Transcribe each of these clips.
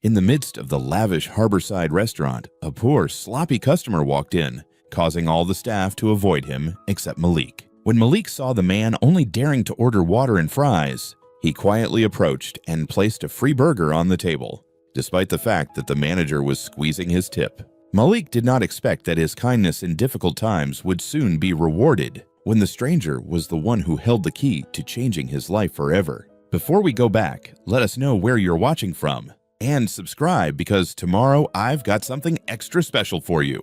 In the midst of the lavish harborside restaurant, a poor, sloppy customer walked in, causing all the staff to avoid him except Malik. When Malik saw the man only daring to order water and fries, he quietly approached and placed a free burger on the table, despite the fact that the manager was squeezing his tip. Malik did not expect that his kindness in difficult times would soon be rewarded when the stranger was the one who held the key to changing his life forever. Before we go back, let us know where you're watching from. And subscribe because tomorrow I've got something extra special for you.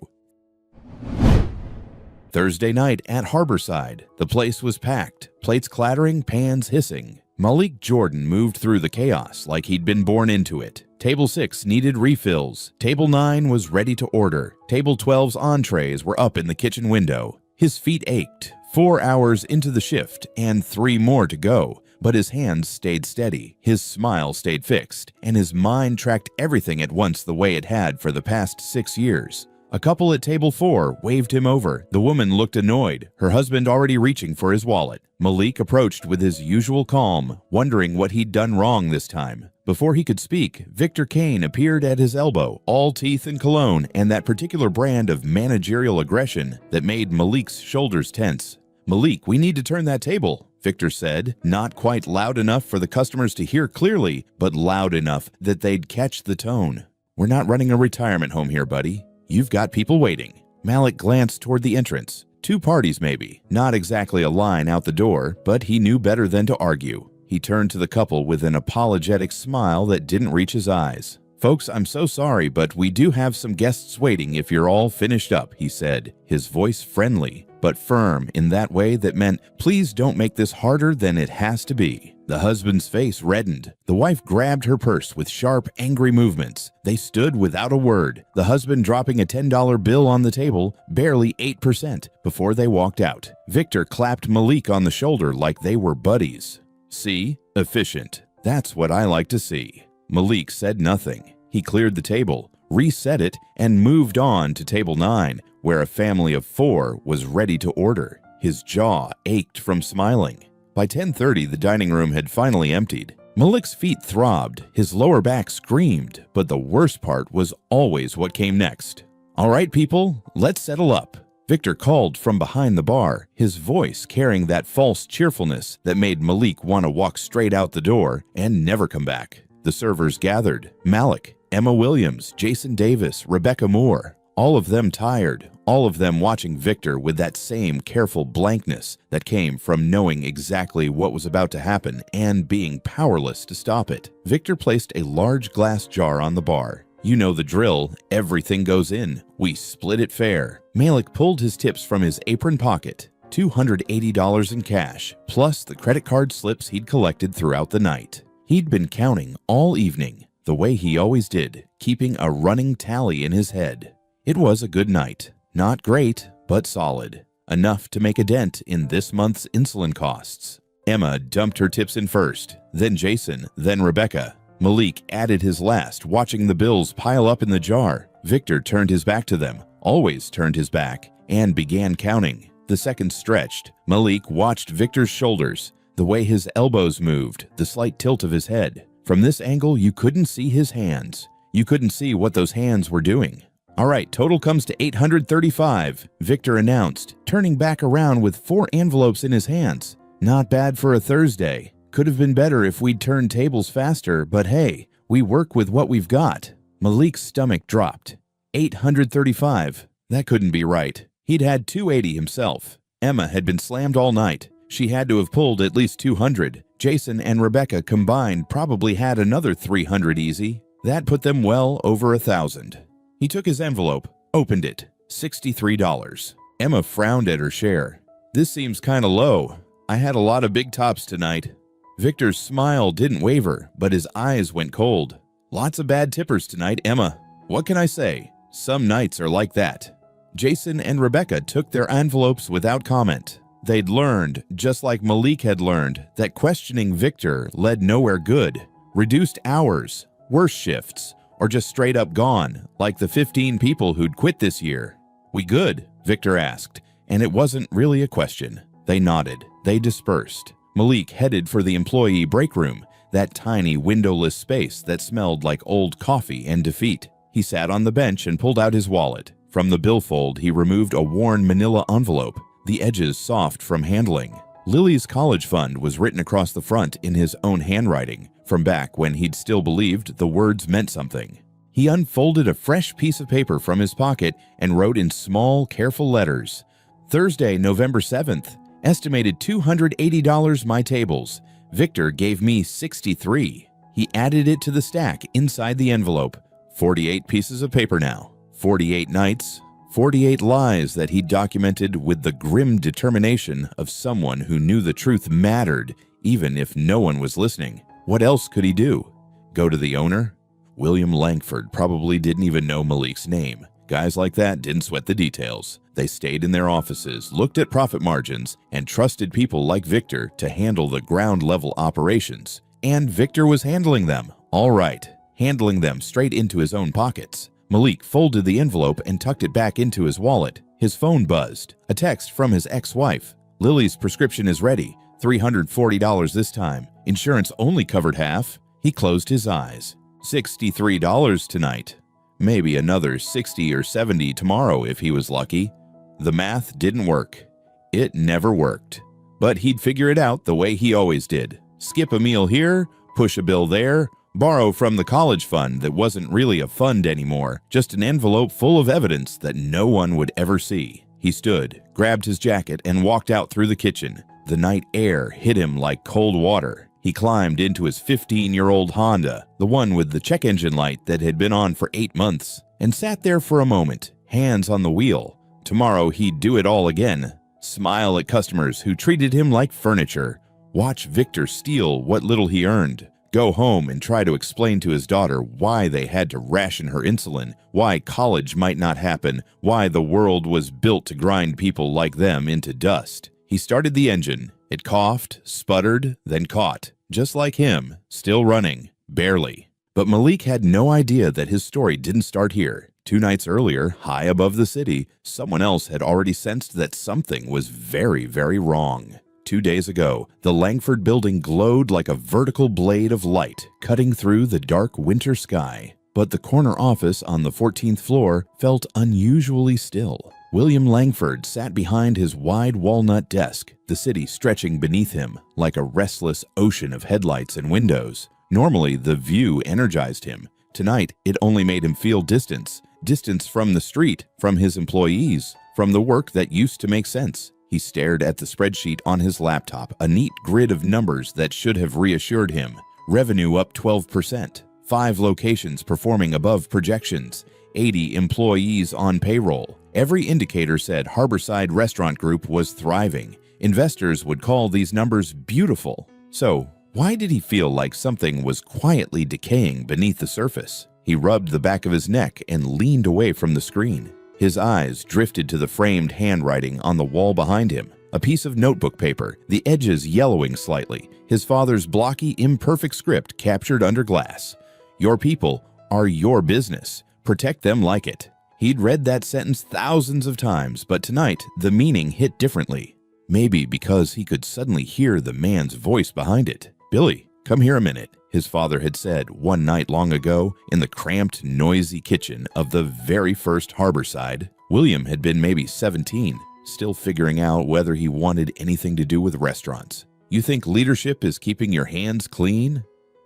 Thursday night at Harborside. The place was packed, plates clattering, pans hissing. Malik Jordan moved through the chaos like he'd been born into it. Table 6 needed refills. Table 9 was ready to order. Table 12's entrees were up in the kitchen window. His feet ached. 4 hours into the shift and 3 more to go. But his hands stayed steady, his smile stayed fixed, and his mind tracked everything at once the way it had for the past 6 years. A couple at table 4 waved him over. The woman looked annoyed, her husband already reaching for his wallet. Malik approached with his usual calm, wondering what he'd done wrong this time. Before he could speak, Victor Kane appeared at his elbow, all teeth and cologne and that particular brand of managerial aggression that made Malik's shoulders tense. "Malik, we need to turn that table," Victor said, not quite loud enough for the customers to hear clearly, but loud enough that they'd catch the tone. "We're not running a retirement home here, buddy. You've got people waiting." Malik glanced toward the entrance. 2 parties maybe, not exactly a line out the door, but he knew better than to argue. He turned to the couple with an apologetic smile that didn't reach his eyes. "Folks, I'm so sorry, but we do have some guests waiting if you're all finished up," he said, his voice friendly, but firm in that way that meant, "Please don't make this harder than it has to be." The husband's face reddened. The wife grabbed her purse with sharp, angry movements. They stood without a word, the husband dropping a $10 bill on the table, barely 8%, before they walked out. Victor clapped Malik on the shoulder like they were buddies. "See? Efficient. That's what I like to see." Malik said nothing. He cleared the table, reset it, and moved on to table 9, where a family of 4 was ready to order. His jaw ached from smiling. By 10:30, the dining room had finally emptied. Malik's feet throbbed, his lower back screamed, but the worst part was always what came next. "All right, people, let's settle up." Victor called from behind the bar, his voice carrying that false cheerfulness that made Malik want to walk straight out the door and never come back. The servers gathered. Malik, Emma Williams, Jason Davis, Rebecca Moore. All of them tired, all of them watching Victor with that same careful blankness that came from knowing exactly what was about to happen and being powerless to stop it. Victor placed a large glass jar on the bar. "You know the drill, everything goes in. We split it fair." Malik pulled his tips from his apron pocket, $280 in cash, plus the credit card slips he'd collected throughout the night. He'd been counting all evening, the way he always did, keeping a running tally in his head. It was a good night. Not great, but solid. Enough to make a dent in this month's insulin costs. Emma dumped her tips in first, then Jason, then Rebecca. Malik added his last, watching the bills pile up in the jar. Victor turned his back to them, always turned his back, and began counting. The seconds stretched. Malik watched Victor's shoulders, the way his elbows moved, the slight tilt of his head. From this angle, you couldn't see his hands. You couldn't see what those hands were doing. "All right, total comes to $835, Victor announced, turning back around with 4 envelopes in his hands. "Not bad for a Thursday. Could have been better if we'd turned tables faster, but hey, we work with what we've got." Malik's stomach dropped. $835. That couldn't be right. He'd had $280 himself. Emma had been slammed all night. She had to have pulled at least $200. Jason and Rebecca combined probably had another $300 easy. That put them well over $1,000. He took his envelope, opened it. $63. Emma frowned at her share. "This seems kinda low. I had a lot of big tops tonight." Victor's smile didn't waver, but his eyes went cold. "Lots of bad tippers tonight, Emma. What can I say? Some nights are like that." Jason and Rebecca took their envelopes without comment. They'd learned, just like Malik had learned, that questioning Victor led nowhere good. Reduced hours, worse shifts, or just straight up gone, like the 15 people who'd quit this year. "We good?" Victor asked, and it wasn't really a question. They nodded. They dispersed. Malik headed for the employee break room, that tiny windowless space that smelled like old coffee and defeat. He sat on the bench and pulled out his wallet. From the billfold, he removed a worn manila envelope, the edges soft from handling. Lily's college fund was written across the front in his own handwriting, from back when he'd still believed the words meant something. He unfolded a fresh piece of paper from his pocket and wrote in small, careful letters, "Thursday, November 7th. Estimated $280 my tables. Victor gave me 63. He added it to the stack inside the envelope. 48 pieces of paper now. 48 nights, 48 lies that he documented with the grim determination of someone who knew the truth mattered, even if no one was listening. What else could he do? Go to the owner? William Langford probably didn't even know Malik's name. Guys like that didn't sweat the details. They stayed in their offices, looked at profit margins, and trusted people like Victor to handle the ground-level operations. And Victor was handling them, all right, handling them straight into his own pockets. Malik folded the envelope and tucked it back into his wallet. His phone buzzed. A text from his ex-wife. "Lily's prescription is ready. $340 this time. Insurance only covered half." He closed his eyes. $63 tonight. Maybe another 60 or 70 tomorrow if he was lucky. The math didn't work. It never worked. But he'd figure it out the way he always did. Skip a meal here, push a bill there, borrow from the college fund that wasn't really a fund anymore, just an envelope full of evidence that no one would ever see. He stood, grabbed his jacket, and walked out through the kitchen. The night air hit him like cold water. He climbed into his 15-year-old Honda, the one with the check engine light that had been on for 8 months, and sat there for a moment, hands on the wheel. Tomorrow he'd do it all again. Smile at customers who treated him like furniture. Watch Victor steal what little he earned. Go home and try to explain to his daughter why they had to ration her insulin, why college might not happen, why the world was built to grind people like them into dust. He started the engine. It coughed, sputtered, then caught. Just like him, still running, barely. But Malik had no idea that his story didn't start here. 2 nights earlier, high above the city, someone else had already sensed that something was very, very wrong. 2 days ago, the Langford building glowed like a vertical blade of light cutting through the dark winter sky. But the corner office on the 14th floor felt unusually still. William Langford sat behind his wide walnut desk, the city stretching beneath him like a restless ocean of headlights and windows. Normally, the view energized him. Tonight, it only made him feel distance. Distance from the street, from his employees, from the work that used to make sense. He stared at the spreadsheet on his laptop, a neat grid of numbers that should have reassured him. Revenue up 12%, 5 locations performing above projections, 80 employees on payroll. Every indicator said Harborside Restaurant Group was thriving. Investors would call these numbers beautiful. So, why did he feel like something was quietly decaying beneath the surface? He rubbed the back of his neck and leaned away from the screen. His eyes drifted to the framed handwriting on the wall behind him, a piece of notebook paper, the edges yellowing slightly, his father's blocky, imperfect script captured under glass. "Your people are your business. Protect them like it." He'd read that sentence thousands of times, but tonight the meaning hit differently. Maybe because he could suddenly hear the man's voice behind it. "Billy, come here a minute," his father had said one night long ago in the cramped, noisy kitchen of the very first Harborside. William had been maybe 17, still figuring out whether he wanted anything to do with restaurants. "You think leadership is keeping your hands clean?"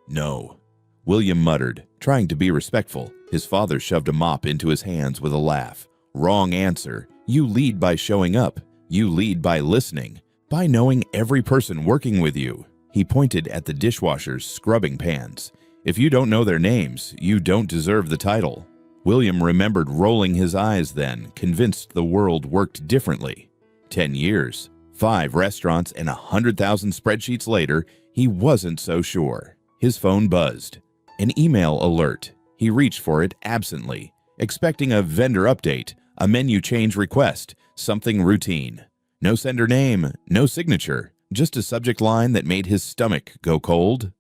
"No," William muttered, trying to be respectful. His father shoved a mop into his hands with a laugh. "Wrong answer. You lead by showing up. You lead by listening, by knowing every person working with you." He pointed at the dishwasher's scrubbing pans. "If you don't know their names, you don't deserve the title." William remembered rolling his eyes then, convinced the world worked differently. 10 years, 5 restaurants, and 100,000 spreadsheets later, he wasn't so sure. His phone buzzed. An email alert. He reached for it absently, expecting a vendor update, a menu change request, something routine. No sender name, no signature. Just a subject line that made his stomach go cold.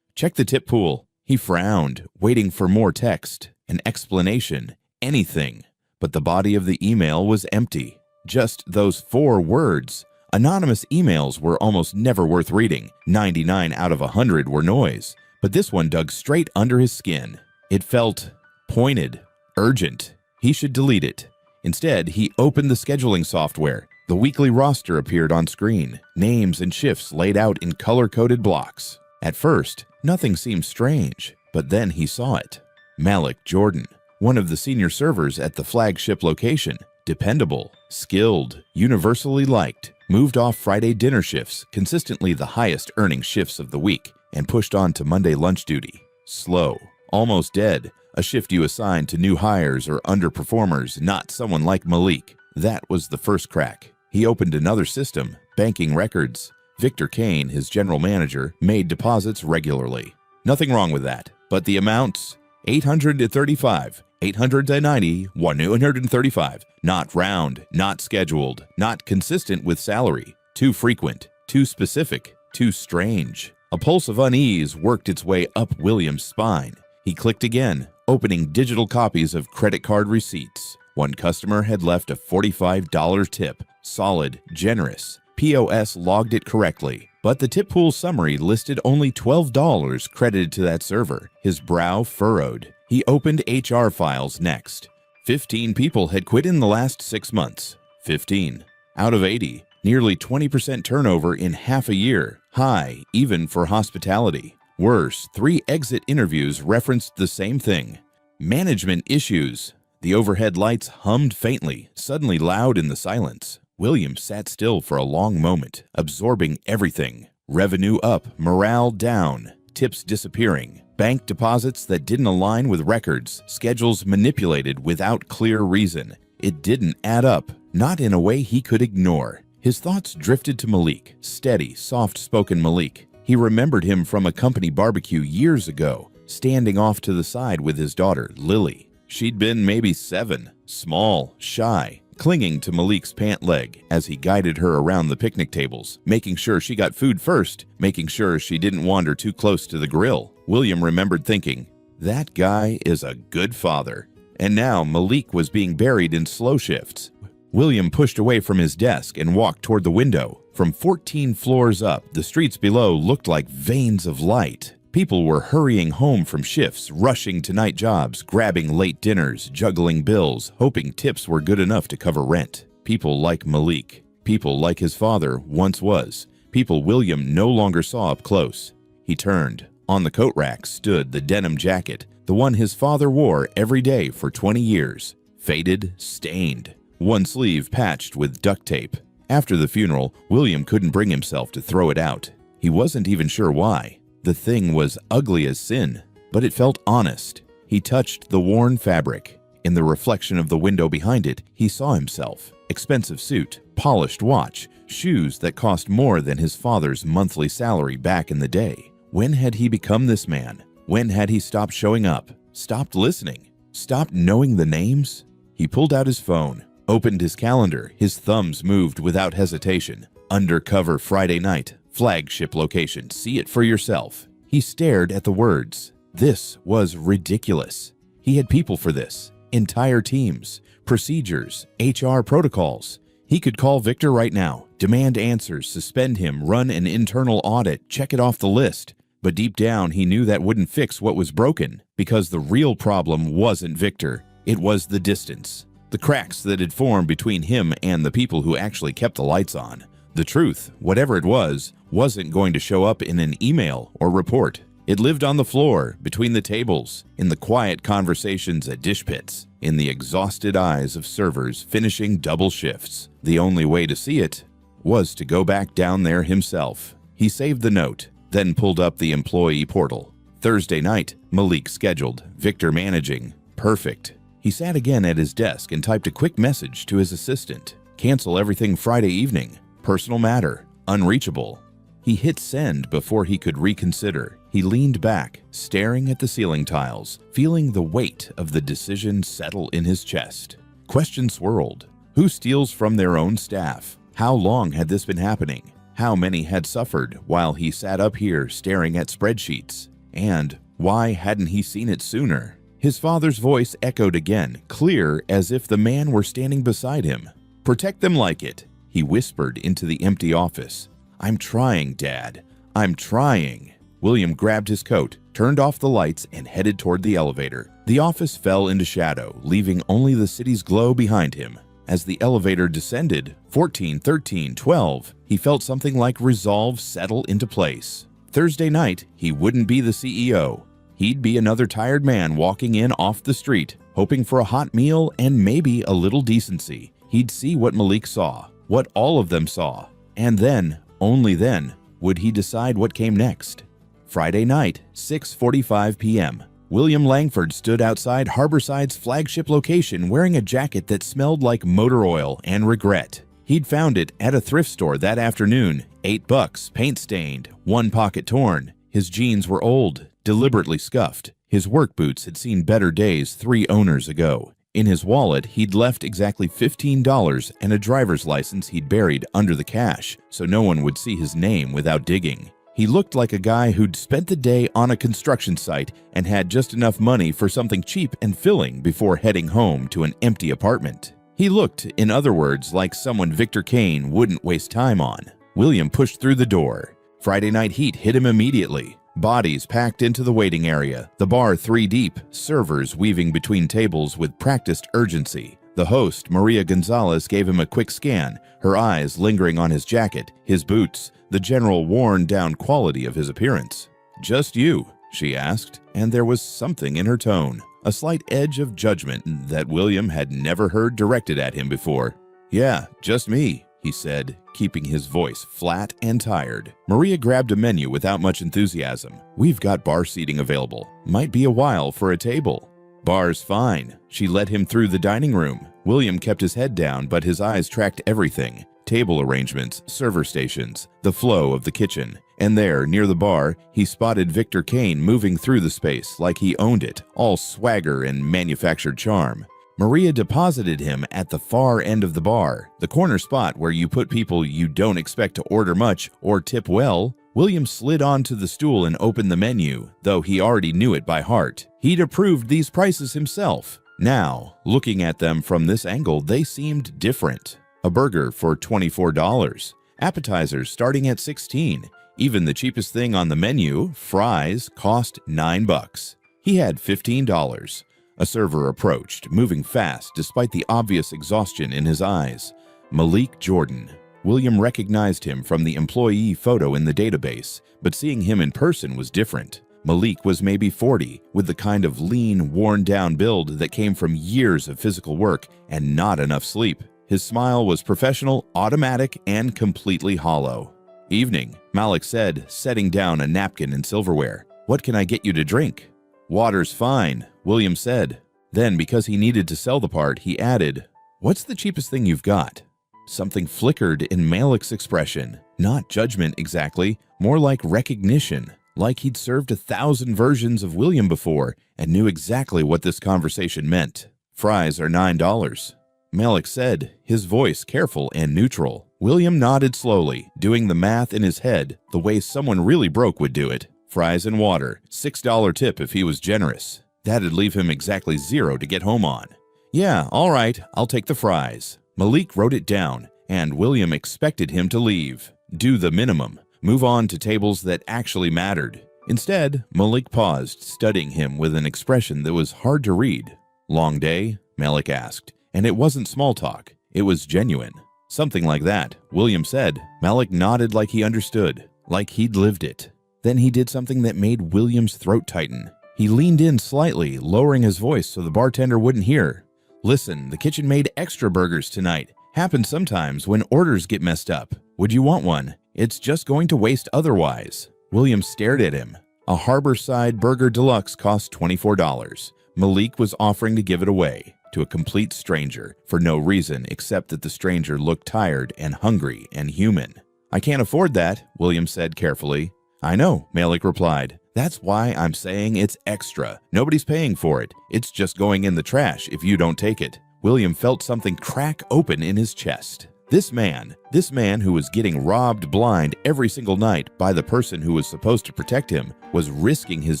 "Check the tip pool." He frowned, waiting for more text, an explanation, anything. But the body of the email was empty. Just those 4 words. Anonymous emails were almost never worth reading. 99 out of 100 were noise. but this one dug straight under his skin. It felt pointed, urgent. He should delete it. Instead, he opened the scheduling software. The weekly roster appeared on screen, names and shifts laid out in color-coded blocks. At first, nothing seemed strange, but then he saw it. Malik Jordan, one of the senior servers at the flagship location, dependable, skilled, universally liked, moved off Friday dinner shifts, consistently the highest earning shifts of the week, and pushed on to Monday lunch duty. Slow, almost dead, a shift you assign to new hires or underperformers, not someone like Malik. That was the first crack. He opened another system, banking records. Victor Kane, his general manager, made deposits regularly. Nothing wrong with that, but the amounts, 835, 890, 135, not round, not scheduled, not consistent with salary, too frequent, too specific, too strange. A pulse of unease worked its way up William's spine. He clicked again, opening digital copies of credit card receipts. One customer had left a $45 tip, solid, generous. POS logged it correctly, but the tip pool summary listed only $12 credited to that server. His brow furrowed. He opened HR files next. 15 people had quit in the last 6 months. 15 out of 80. Nearly 20% turnover in half a year. High, even for hospitality. Worse, 3 exit interviews referenced the same thing. Management issues. The overhead lights hummed faintly, suddenly loud in the silence. William sat still for a long moment, absorbing everything. Revenue up, morale down, tips disappearing, bank deposits that didn't align with records, schedules manipulated without clear reason. It didn't add up, not in a way he could ignore. His thoughts drifted to Malik, steady, soft-spoken Malik. He remembered him from a company barbecue years ago, standing off to the side with his daughter, Lily. She'd been maybe 7, small, shy, clinging to Malik's pant leg as he guided her around the picnic tables, making sure she got food first, making sure she didn't wander too close to the grill. William remembered thinking, that guy is a good father. And now Malik was being buried in slow shifts. William pushed away from his desk and walked toward the window. From 14 floors up, the streets below looked like veins of light. People were hurrying home from shifts, rushing to night jobs, grabbing late dinners, juggling bills, hoping tips were good enough to cover rent. People like Malik. People like his father once was. People William no longer saw up close. He turned. On the coat rack stood the denim jacket, the one his father wore every day for 20 years. Faded, stained. One sleeve patched with duct tape. After the funeral, William couldn't bring himself to throw it out. He wasn't even sure why. The thing was ugly as sin, but it felt honest. He touched the worn fabric. In the reflection of the window behind it, he saw himself. Expensive suit, polished watch, shoes that cost more than his father's monthly salary back in the day. When had he become this man? When had he stopped showing up? Stopped listening? Stopped knowing the names? He pulled out his phone, opened his calendar. His thumbs moved without hesitation. Undercover Friday night. Flagship location. See it for yourself. He stared at the words. This was ridiculous. He had people for this. Entire teams, procedures, HR protocols. He could call Victor right now, demand answers, suspend him, run an internal audit, check it off the list. But deep down, he knew that wouldn't fix what was broken, because the real problem wasn't Victor. It was the distance. The cracks that had formed between him and the people who actually kept the lights on. The truth, whatever it was, wasn't going to show up in an email or report. It lived on the floor, between the tables, in the quiet conversations at dish pits, in the exhausted eyes of servers finishing double shifts. The only way to see it was to go back down there himself. He saved the note, then pulled up the employee portal. Thursday night, Malik scheduled, Victor managing. Perfect. He sat again at his desk and typed a quick message to his assistant. Cancel everything Friday evening. Personal matter. Unreachable. He hit send before he could reconsider. He leaned back, staring at the ceiling tiles, feeling the weight of the decision settle in his chest. Questions swirled. Who steals from their own staff? How long had this been happening? How many had suffered while he sat up here staring at spreadsheets? And why hadn't he seen it sooner? His father's voice echoed again, clear as if the man were standing beside him. Protect them like it. He whispered into the empty office. I'm trying, Dad. I'm trying. William grabbed his coat, turned off the lights, and headed toward the elevator. The office fell into shadow, leaving only the city's glow behind him. As the elevator descended, 14, 13, 12, he felt something like resolve settle into place. Thursday night, he wouldn't be the CEO. He'd be another tired man walking in off the street, hoping for a hot meal and maybe a little decency. He'd see what Malik saw, what all of them saw, and then, only then, would he decide what came next. Friday night, 6:45 p.m. William Langford stood outside Harborside's flagship location wearing a jacket that smelled like motor oil and regret. He'd found it at a thrift store that afternoon, $8, paint-stained, one pocket torn. His jeans were old, deliberately scuffed. His work boots had seen better days 3 owners ago. In his wallet, he'd left exactly $15 and a driver's license he'd buried under the cash, so no one would see his name without digging. He looked like a guy who'd spent the day on a construction site and had just enough money for something cheap and filling before heading home to an empty apartment. He looked, in other words, like someone Victor Kane wouldn't waste time on. William pushed through the door. Friday night heat hit him immediately. Bodies packed into the waiting area, the bar 3 deep, servers weaving between tables with practiced urgency. The host, Maria Gonzalez, gave him a quick scan, her eyes lingering on his jacket, his boots, the general worn-down quality of his appearance. "Just you?" she asked, and there was something in her tone, a slight edge of judgment that William had never heard directed at him before. "Yeah, just me," he said, keeping his voice flat and tired. Maria grabbed a menu without much enthusiasm. "We've got bar seating available. Might be a while for a table." "Bar's fine." She led him through the dining room. William kept his head down, but his eyes tracked everything. Table arrangements, server stations, the flow of the kitchen. And there, near the bar, he spotted Victor Kane moving through the space like he owned it, all swagger and manufactured charm. Maria deposited him at the far end of the bar, the corner spot where you put people you don't expect to order much or tip well. William slid onto the stool and opened the menu, though he already knew it by heart. He'd approved these prices himself. Now, looking at them from this angle, they seemed different. A burger for $24, appetizers starting at $16. Even the cheapest thing on the menu, fries, cost $9. He had $15. A server approached, moving fast despite the obvious exhaustion in his eyes. Malik Jordan. William recognized him from the employee photo in the database, but seeing him in person was different. Malik was maybe 40, with the kind of lean, worn-down build that came from years of physical work and not enough sleep. His smile was professional, automatic, and completely hollow. "Evening," Malik said, setting down a napkin and silverware. "What can I get you to drink?" "Water's fine," William said. Then, because he needed to sell the part, he added, "What's the cheapest thing you've got?" Something flickered in Malik's expression. Not judgment exactly, more like recognition. Like he'd served 1,000 versions of William before and knew exactly what this conversation meant. "Fries are $9. Malik said, his voice careful and neutral. William nodded slowly, doing the math in his head the way someone really broke would do it. Fries and water, $6 tip if he was generous. That'd leave him exactly $0 to get home on. "Yeah, all right, I'll take the fries." Malik wrote it down, and William expected him to leave. Do the minimum. Move on to tables that actually mattered. Instead, Malik paused, studying him with an expression that was hard to read. "Long day?" Malik asked. And it wasn't small talk. It was genuine. Something like that, William said. Malik nodded like he understood, like he'd lived it. Then he did something that made William's throat tighten. He leaned in slightly, lowering his voice so the bartender wouldn't hear. "Listen, the kitchen made extra burgers tonight. Happens sometimes when orders get messed up. Would you want one? It's just going to waste otherwise." William stared at him. A Harborside Burger Deluxe cost $24. Malik was offering to give it away to a complete stranger for no reason except that the stranger looked tired and hungry and human. "I can't afford that," William said carefully. "I know," Malik replied. "That's why I'm saying it's extra. Nobody's paying for it. It's just going in the trash if you don't take it." William felt something crack open in his chest. This man who was getting robbed blind every single night by the person who was supposed to protect him, was risking his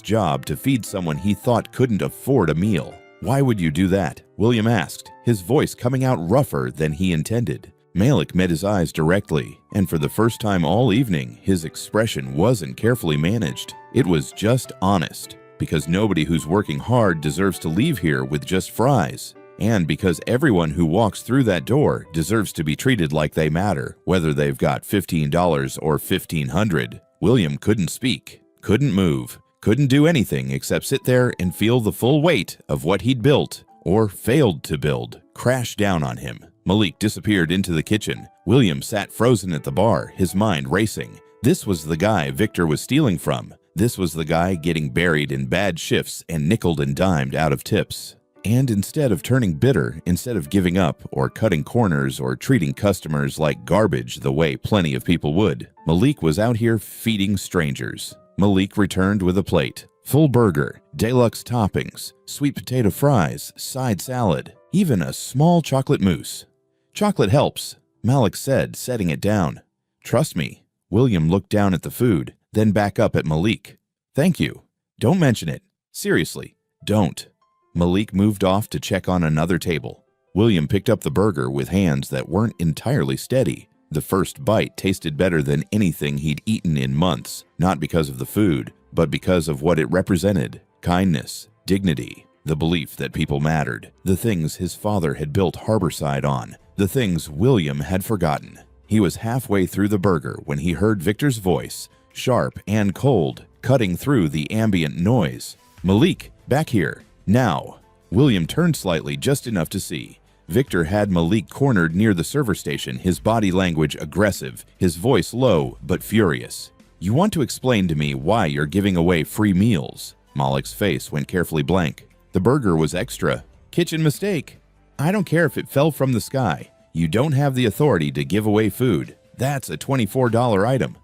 job to feed someone he thought couldn't afford a meal. "Why would you do that?" William asked, his voice coming out rougher than he intended. Malik met his eyes directly, and for the first time all evening, his expression wasn't carefully managed. It was just honest, because nobody who's working hard deserves to leave here with just fries. And because everyone who walks through that door deserves to be treated like they matter, whether they've got $15 or $1,500. William couldn't speak, couldn't move, couldn't do anything except sit there and feel the full weight of what he'd built, or failed to build, crash down on him. Malik disappeared into the kitchen. William sat frozen at the bar, his mind racing. This was the guy Victor was stealing from. This was the guy getting buried in bad shifts and nickeled and dimed out of tips. And instead of turning bitter, instead of giving up or cutting corners or treating customers like garbage the way plenty of people would, Malik was out here feeding strangers. Malik returned with a plate, full burger, deluxe toppings, sweet potato fries, side salad, even a small chocolate mousse. "Chocolate helps," Malik said, setting it down. "Trust me." William looked down at the food, then back up at Malik. "Thank you. Don't mention it. Seriously, don't." Malik moved off to check on another table. William picked up the burger with hands that weren't entirely steady. The first bite tasted better than anything he'd eaten in months, not because of the food, but because of what it represented: kindness, dignity, the belief that people mattered, the things his father had built Harborside on, the things William had forgotten. He was halfway through the burger when he heard Victor's voice, sharp and cold, cutting through the ambient noise. "Malik, back here. Now." William turned slightly, just enough to see. Victor had Malik cornered near the server station, his body language aggressive, his voice low but furious. "You want to explain to me why you're giving away free meals?" Malik's face went carefully blank. "The burger was extra. Kitchen mistake. I don't care if it fell from the sky. You don't have the authority to give away food. That's a $24 item."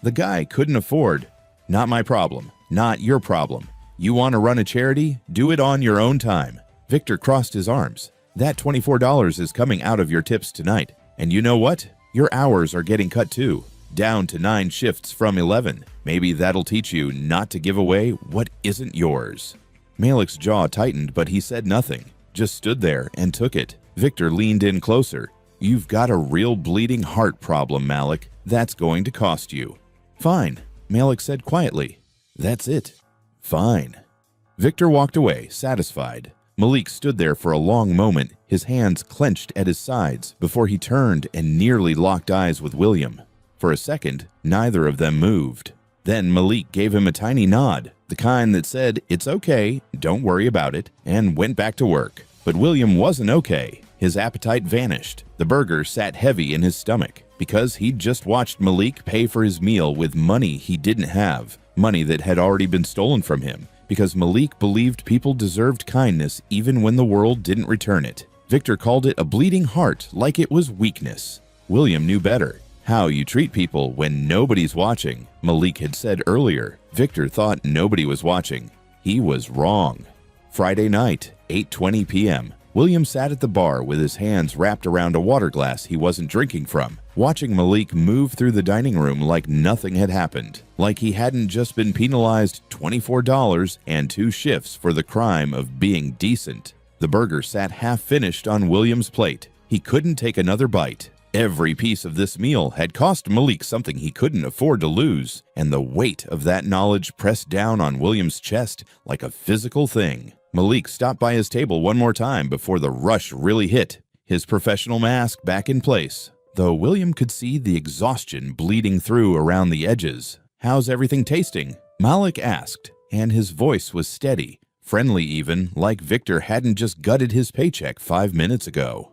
The guy couldn't afford. "Not my problem. Not your problem. You want to run a charity? Do it on your own time." Victor crossed his arms. "That $24 is coming out of your tips tonight. And you know what? Your hours are getting cut too. Down to 9 shifts from 11. Maybe that'll teach you not to give away what isn't yours." Malik's jaw tightened, but he said nothing, just stood there and took it. Victor leaned in closer. "You've got a real bleeding heart problem, Malik. That's going to cost you." "Fine," Malik said quietly. "That's it. Fine." Victor walked away, satisfied. Malik stood there for a long moment, his hands clenched at his sides, before he turned and nearly locked eyes with William. For a second, neither of them moved. Then Malik gave him a tiny nod, the kind that said, "It's okay, don't worry about it," and went back to work. But William wasn't okay. His appetite vanished. The burger sat heavy in his stomach, because he'd just watched Malik pay for his meal with money he didn't have, money that had already been stolen from him, because Malik believed people deserved kindness even when the world didn't return it. Victor called it a bleeding heart, like it was weakness. William knew better. How you treat people when nobody's watching, Malik had said earlier. Victor thought nobody was watching. He was wrong. Friday night, 8:20 p.m. William sat at the bar with his hands wrapped around a water glass he wasn't drinking from, watching Malik move through the dining room like nothing had happened, like he hadn't just been penalized $24 and 2 shifts for the crime of being decent. The burger sat half-finished on William's plate. He couldn't take another bite. Every piece of this meal had cost Malik something he couldn't afford to lose, and the weight of that knowledge pressed down on William's chest like a physical thing. Malik stopped by his table one more time before the rush really hit, his professional mask back in place, though William could see the exhaustion bleeding through around the edges. "How's everything tasting?" Malik asked, and his voice was steady, friendly even, like Victor hadn't just gutted his paycheck 5 minutes ago.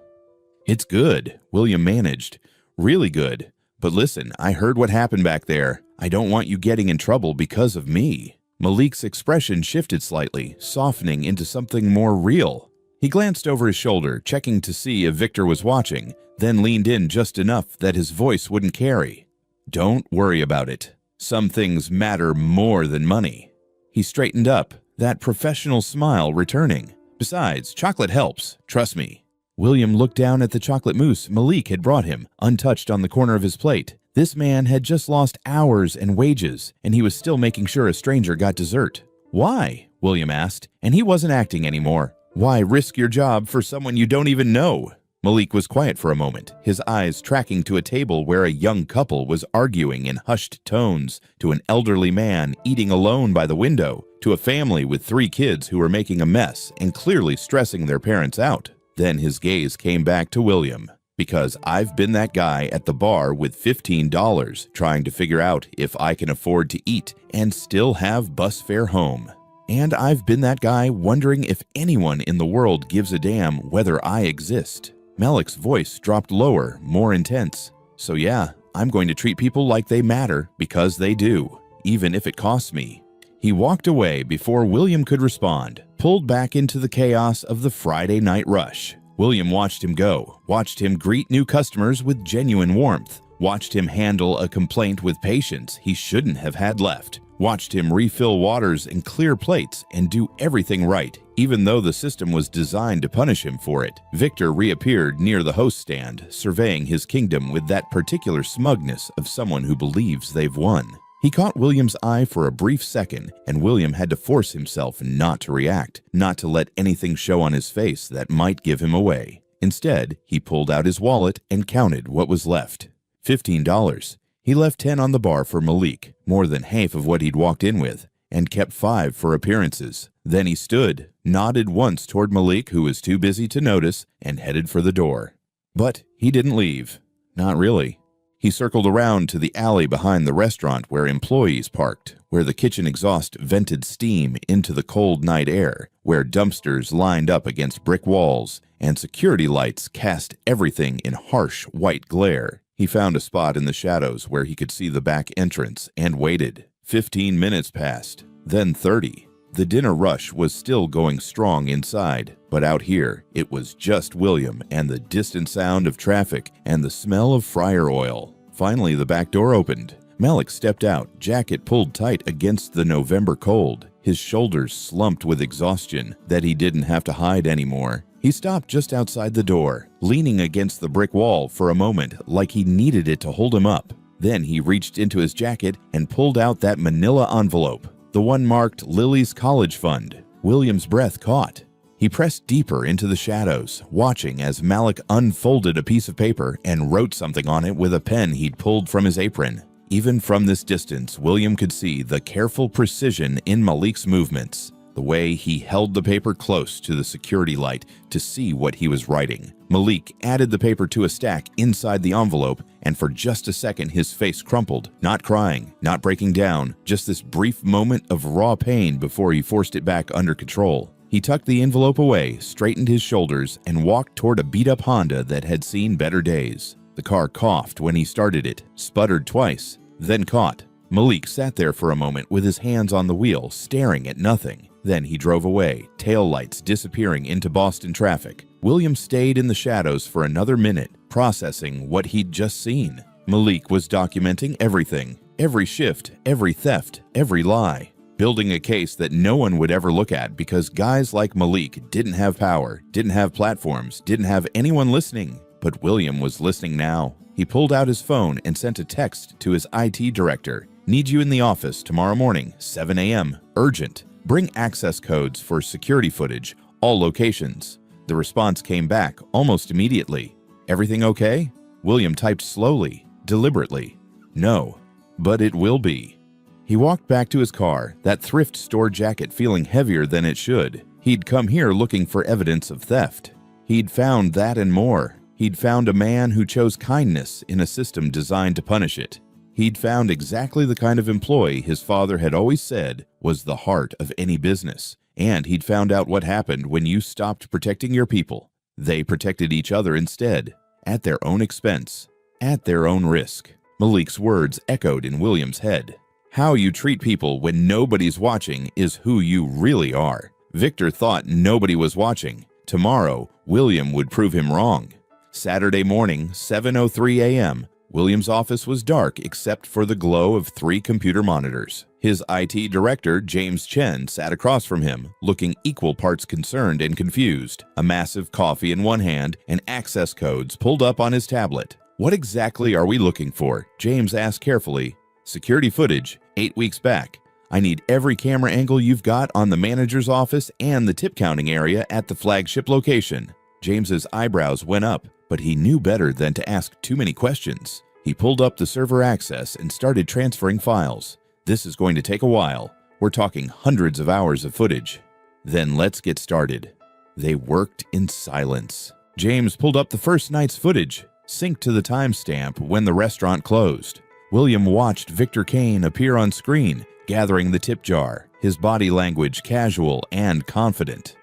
"It's good," William managed. "Really good. But listen, I heard what happened back there. I don't want you getting in trouble because of me." Malik's expression shifted slightly, softening into something more real. He glanced over his shoulder, checking to see if Victor was watching, then leaned in just enough that his voice wouldn't carry. "Don't worry about it. Some things matter more than money." He straightened up, that professional smile returning. "Besides, chocolate helps, trust me." William looked down at the chocolate mousse Malik had brought him, untouched on the corner of his plate. This man had just lost hours and wages, and he was still making sure a stranger got dessert. "Why?" William asked, and he wasn't acting anymore. "Why risk your job for someone you don't even know?" Malik was quiet for a moment, his eyes tracking to a table where a young couple was arguing in hushed tones, to an elderly man eating alone by the window, to a family with 3 kids who were making a mess and clearly stressing their parents out. Then his gaze came back to William. Because I've been that guy at the bar with $15 trying to figure out if I can afford to eat and still have bus fare home. And I've been that guy wondering if anyone in the world gives a damn whether I exist. Malik's voice dropped lower, more intense. So yeah, I'm going to treat people like they matter because they do, even if it costs me. He walked away before William could respond, pulled back into the chaos of the Friday night rush. William watched him go, watched him greet new customers with genuine warmth, watched him handle a complaint with patience he shouldn't have had left, watched him refill waters and clear plates and do everything right, even though the system was designed to punish him for it. Victor reappeared near the host stand, surveying his kingdom with that particular smugness of someone who believes they've won. He caught William's eye for a brief second, and William had to force himself not to react, not to let anything show on his face that might give him away. Instead, he pulled out his wallet and counted what was left. $15. He left 10 on the bar for Malik, more than half of what he'd walked in with, and kept 5 for appearances. Then he stood, nodded once toward Malik, who was too busy to notice, and headed for the door. But he didn't leave. Not really. He circled around to the alley behind the restaurant where employees parked, where the kitchen exhaust vented steam into the cold night air, where dumpsters lined up against brick walls, and security lights cast everything in harsh white glare. He found a spot in the shadows where he could see the back entrance and waited. 15 minutes passed, then 30. The dinner rush was still going strong inside, but out here, it was just William and the distant sound of traffic and the smell of fryer oil. Finally, the back door opened. Malik stepped out, jacket pulled tight against the November cold, his shoulders slumped with exhaustion that he didn't have to hide anymore. He stopped just outside the door, leaning against the brick wall for a moment like he needed it to hold him up. Then he reached into his jacket and pulled out that manila envelope, the one marked Lily's college fund. William's breath caught. He pressed deeper into the shadows, watching as Malik unfolded a piece of paper and wrote something on it with a pen he'd pulled from his apron. Even from this distance, William could see the careful precision in Malik's movements, the way he held the paper close to the security light to see what he was writing. Malik added the paper to a stack inside the envelope, and for just a second his face crumpled, not crying, not breaking down, just this brief moment of raw pain before he forced it back under control. He tucked the envelope away, straightened his shoulders, and walked toward a beat-up Honda that had seen better days. The car coughed when he started it, sputtered twice, then caught. Malik sat there for a moment with his hands on the wheel, staring at nothing. Then he drove away, taillights disappearing into Boston traffic. William stayed in the shadows for another minute, processing what he'd just seen. Malik was documenting everything, every shift, every theft, every lie, building a case that no one would ever look at because guys like Malik didn't have power, didn't have platforms, didn't have anyone listening. But William was listening now. He pulled out his phone and sent a text to his IT director. "Need you in the office tomorrow morning, 7 a.m. Urgent. Bring access codes for security footage, all locations." The response came back almost immediately. "Everything okay?" William typed slowly, deliberately. "No, but it will be." He walked back to his car, that thrift store jacket feeling heavier than it should. He'd come here looking for evidence of theft. He'd found that and more. He'd found a man who chose kindness in a system designed to punish it. He'd found exactly the kind of employee his father had always said was the heart of any business. And he'd found out what happened when you stopped protecting your people. They protected each other instead, at their own expense, at their own risk. Malik's words echoed in William's head. How you treat people when nobody's watching is who you really are. Victor thought nobody was watching. Tomorrow, William would prove him wrong. Saturday morning, 7:03 a.m., William's office was dark except for the glow of 3 computer monitors. His IT director, James Chen, sat across from him, looking equal parts concerned and confused, a massive coffee in one hand and access codes pulled up on his tablet. "What exactly are we looking for?" James asked carefully. "Security footage, 8 weeks back. I need every camera angle you've got on the manager's office and the tip counting area at the flagship location." James's eyebrows went up. But he knew better than to ask too many questions. He pulled up the server access and started transferring files. This is going to take a while. We're talking hundreds of hours of footage. Then let's get started. They worked in silence. James pulled up the first night's footage, synced to the timestamp when the restaurant closed. William watched Victor Kane appear on screen, gathering the tip jar, his body language casual and confident.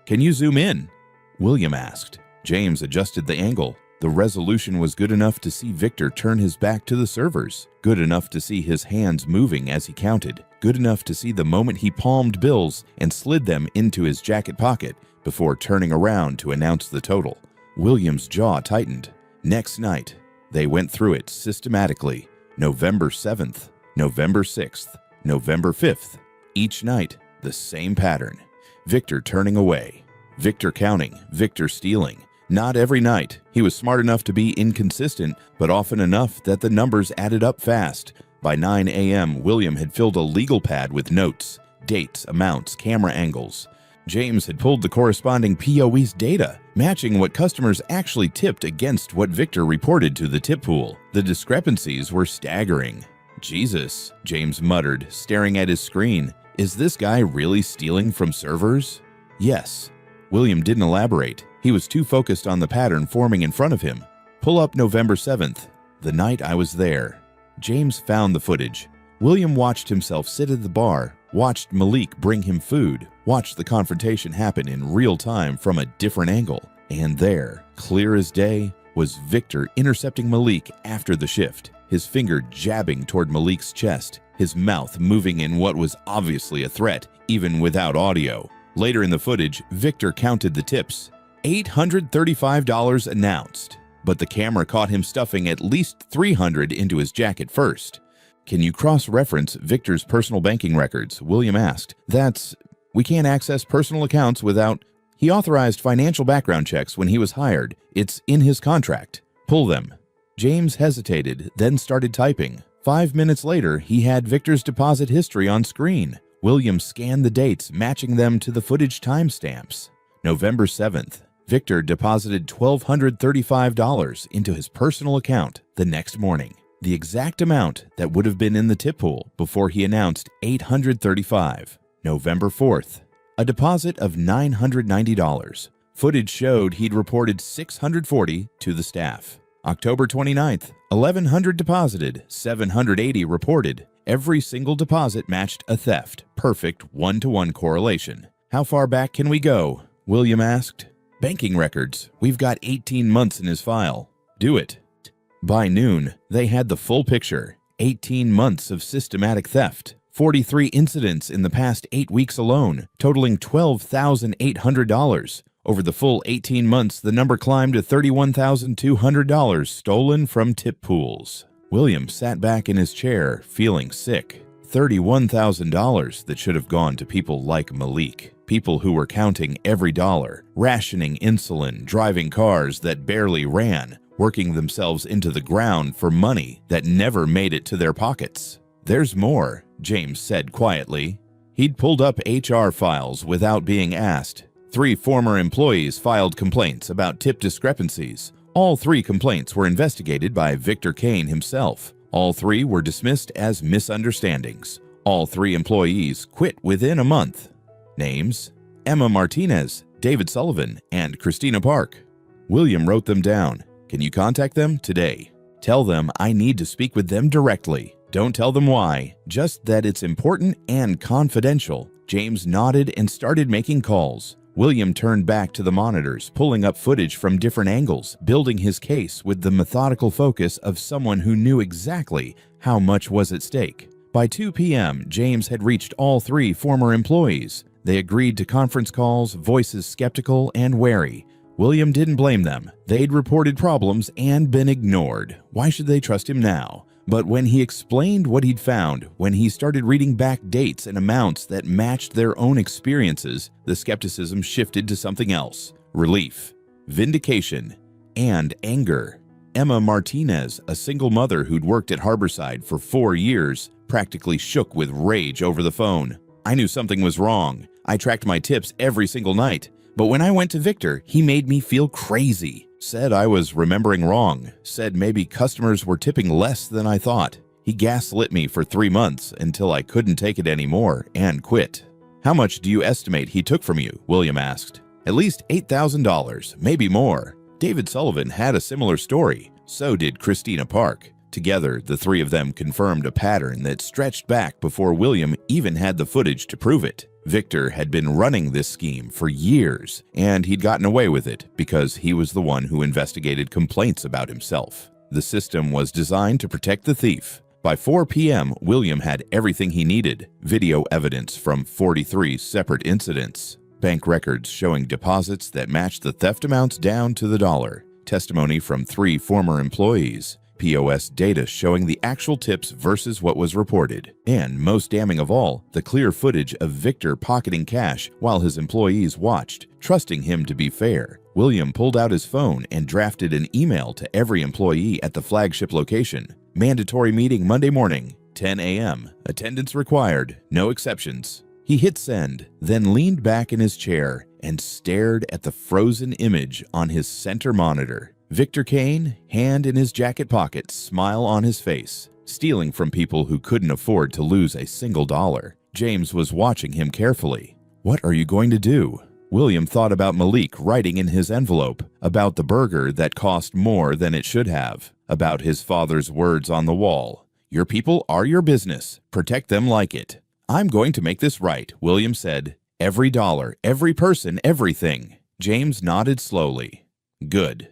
"Can you zoom in?" William asked. James adjusted the angle. The resolution was good enough to see Victor turn his back to the servers, good enough to see his hands moving as he counted, good enough to see the moment he palmed bills and slid them into his jacket pocket before turning around to announce the total. William's jaw tightened. Next night, they went through it systematically. November 7th, November 6th, November 5th. Each night, the same pattern. Victor turning away, Victor counting, Victor stealing. Not every night. He was smart enough to be inconsistent, but often enough that the numbers added up fast. By 9 a.m., William had filled a legal pad with notes, dates, amounts, camera angles. James had pulled the corresponding POE's data, matching what customers actually tipped against what Victor reported to the tip pool. The discrepancies were staggering. "Jesus," James muttered, staring at his screen. "Is this guy really stealing from servers?" "Yes." William didn't elaborate. He was too focused on the pattern forming in front of him. "Pull up November 7th, the night I was there." James found the footage. William watched himself sit at the bar, watched Malik bring him food, watched the confrontation happen in real time from a different angle. And there, clear as day, was Victor intercepting Malik after the shift, his finger jabbing toward Malik's chest, his mouth moving in what was obviously a threat, even without audio. Later in the footage, Victor counted the tips. $835 announced, but the camera caught him stuffing at least $300 into his jacket first. "Can you cross-reference Victor's personal banking records?" William asked. We can't access personal accounts without... He authorized financial background checks when he was hired. It's in his contract. Pull them." James hesitated, then started typing. 5 minutes later, he had Victor's deposit history on screen. William scanned the dates, matching them to the footage timestamps. November 7th. Victor deposited $1,235 into his personal account the next morning, the exact amount that would have been in the tip pool before he announced $835. November 4th, a deposit of $990. Footage showed he'd reported $640 to the staff. October 29th, 1,100 deposited, 780 reported. Every single deposit matched a theft. Perfect one-to-one correlation. "How far back can we go?" William asked. "Banking records. We've got 18 months in his file." "Do it." By noon, they had the full picture. 18 months of systematic theft. 43 incidents in the past 8 weeks alone, totaling $12,800. Over the full 18 months, the number climbed to $31,200 stolen from tip pools. William sat back in his chair, feeling sick. $31,000 that should have gone to people like Malik. People who were counting every dollar, rationing insulin, driving cars that barely ran, working themselves into the ground for money that never made it to their pockets. "There's more," James said quietly. He'd pulled up HR files without being asked. 3 former employees filed complaints about tip discrepancies. All 3 complaints were investigated by Victor Kane himself. All 3 were dismissed as misunderstandings. All 3 employees quit within a month. Names: Emma Martinez, David Sullivan, and Christina Park. William wrote them down. "Can you contact them today? Tell them I need to speak with them directly. Don't tell them why, just that it's important and confidential." James nodded and started making calls. William turned back to the monitors, pulling up footage from different angles, building his case with the methodical focus of someone who knew exactly how much was at stake. By 2 p.m., James had reached all 3 former employees. They agreed to conference calls, voices skeptical and wary. William didn't blame them. They'd reported problems and been ignored. Why should they trust him now? But when he explained what he'd found, when he started reading back dates and amounts that matched their own experiences, the skepticism shifted to something else: relief, vindication, and anger. Emma Martinez, a single mother who'd worked at Harborside for 4 years, practically shook with rage over the phone. "I knew something was wrong. I tracked my tips every single night. But when I went to Victor, he made me feel crazy. Said I was remembering wrong. Said maybe customers were tipping less than I thought. He gaslit me for 3 months until I couldn't take it anymore and quit. How much do you estimate he took from you? William asked. At least $8,000, maybe more. David Sullivan had a similar story. So did Christina Park. Together, the three of them confirmed a pattern that stretched back before William even had the footage to prove it. Victor had been running this scheme for years, and he'd gotten away with it because he was the one who investigated complaints about himself. The system was designed to protect the thief. By 4 p.m., William had everything he needed: video evidence from 43 separate incidents, bank records showing deposits that matched the theft amounts down to the dollar, testimony from 3 former employees, POS data showing the actual tips versus what was reported, and most damning of all, the clear footage of Victor pocketing cash while his employees watched, trusting him to be fair. William pulled out his phone and drafted an email to every employee at the flagship location. Mandatory meeting Monday morning, 10 a.m. Attendance required, no exceptions. He hit send, then leaned back in his chair and stared at the frozen image on his center monitor. Victor Kane, hand in his jacket pocket, smile on his face, stealing from people who couldn't afford to lose a single dollar. James was watching him carefully. What are you going to do? William thought about Malik writing in his envelope, about the burger that cost more than it should have, about his father's words on the wall. Your people are your business. Protect them like it. I'm going to make this right, William said. Every dollar, every person, everything. James nodded slowly. Good.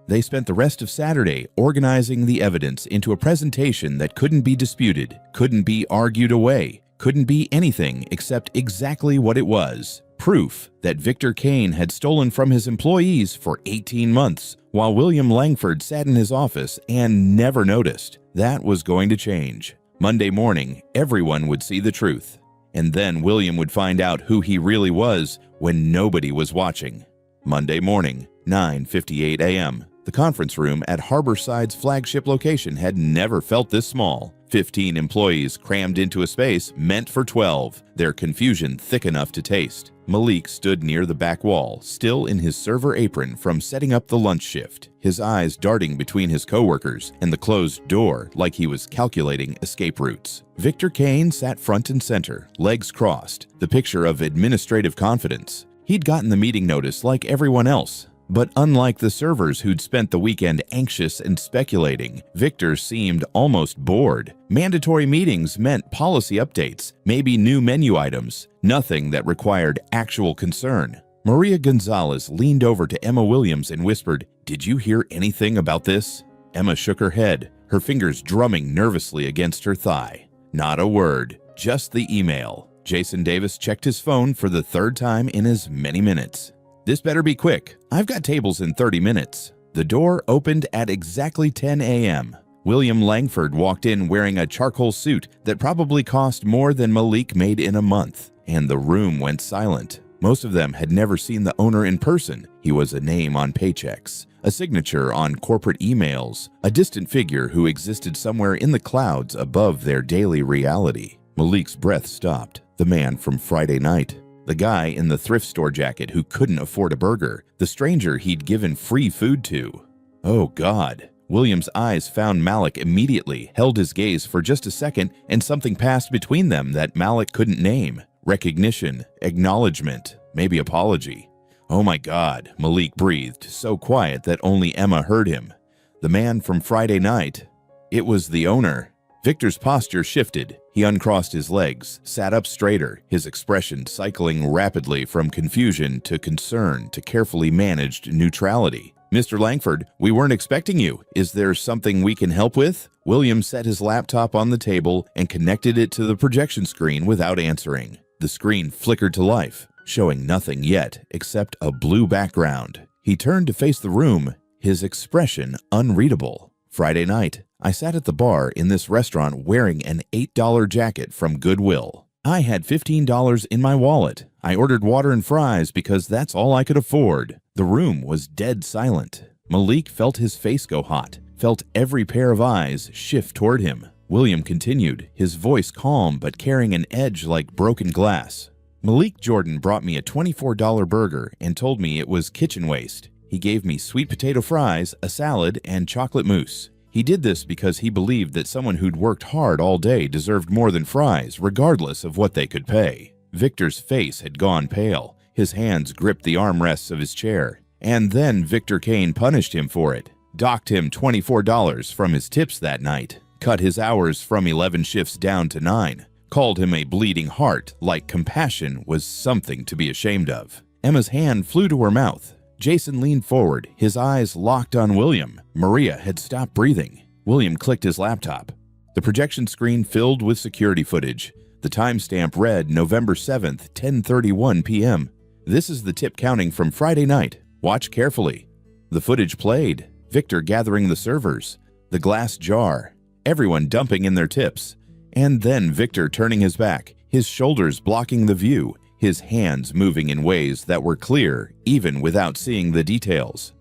They spent the rest of Saturday organizing the evidence into a presentation that couldn't be disputed, couldn't be argued away, couldn't be anything except exactly what it was. Proof that Victor Kane had stolen from his employees for 18 months, while William Langford sat in his office and never noticed. That was going to change. Monday morning, everyone would see the truth. And then William would find out who he really was when nobody was watching. Monday morning, 9:58 a.m. The conference room at Harborside's flagship location had never felt this small. 15 employees crammed into a space meant for 12, their confusion thick enough to taste. Malik stood near the back wall, still in his server apron from setting up the lunch shift, his eyes darting between his coworkers and the closed door like he was calculating escape routes. Victor Kane sat front and center, legs crossed, the picture of administrative confidence. He'd gotten the meeting notice like everyone else. But unlike the servers who'd spent the weekend anxious and speculating, Victor seemed almost bored. Mandatory meetings meant policy updates, maybe new menu items, nothing that required actual concern. Maria Gonzalez leaned over to Emma Williams and whispered, "Did you hear anything about this?" Emma shook her head, her fingers drumming nervously against her thigh. Not a word, just the email. Jason Davis checked his phone for the 3rd time in as many minutes. This better be quick. I've got tables in 30 minutes. The door opened at exactly 10 a.m. William Langford walked in wearing a charcoal suit that probably cost more than Malik made in a month, and the room went silent. Most of them had never seen the owner in person. He was a name on paychecks, a signature on corporate emails, a distant figure who existed somewhere in the clouds above their daily reality. Malik's breath stopped. The man from Friday night. The guy in the thrift store jacket who couldn't afford a burger. The stranger he'd given free food to. Oh God. William's eyes found Malik immediately, held his gaze for just a second, and something passed between them that Malik couldn't name. Recognition, acknowledgement, maybe apology. Oh my God, Malik breathed, so quiet that only Emma heard him. The man from Friday night. It was the owner. Victor's posture shifted. He uncrossed his legs, sat up straighter, his expression cycling rapidly from confusion to concern to carefully managed neutrality. "Mr. Langford, we weren't expecting you. Is there something we can help with?" William set his laptop on the table and connected it to the projection screen without answering. The screen flickered to life, showing nothing yet except a blue background. He turned to face the room, his expression unreadable. Friday night. I sat at the bar in this restaurant wearing an $8 jacket from Goodwill. I had $15 in my wallet. I ordered water and fries because that's all I could afford. The room was dead silent. Malik felt his face go hot, felt every pair of eyes shift toward him. William continued, his voice calm but carrying an edge like broken glass. Malik Jordan brought me a $24 burger and told me it was kitchen waste. He gave me sweet potato fries, a salad, and chocolate mousse. He did this because he believed that someone who'd worked hard all day deserved more than fries, regardless of what they could pay. Victor's face had gone pale. His hands gripped the armrests of his chair. And then Victor Kane punished him for it. Docked him $24 from his tips that night. Cut his hours from 11 shifts down to 9. Called him a bleeding heart, like compassion was something to be ashamed of. Emma's hand flew to her mouth. Jason leaned forward, his eyes locked on William. Maria had stopped breathing. William clicked his laptop. The projection screen filled with security footage. The timestamp read November 7th, 10:31 p.m. This is the tip counting from Friday night. Watch carefully. The footage played. Victor gathering the servers. The glass jar. Everyone dumping in their tips. And then Victor turning his back, his shoulders blocking the view, his hands moving in ways that were clear even without seeing the details.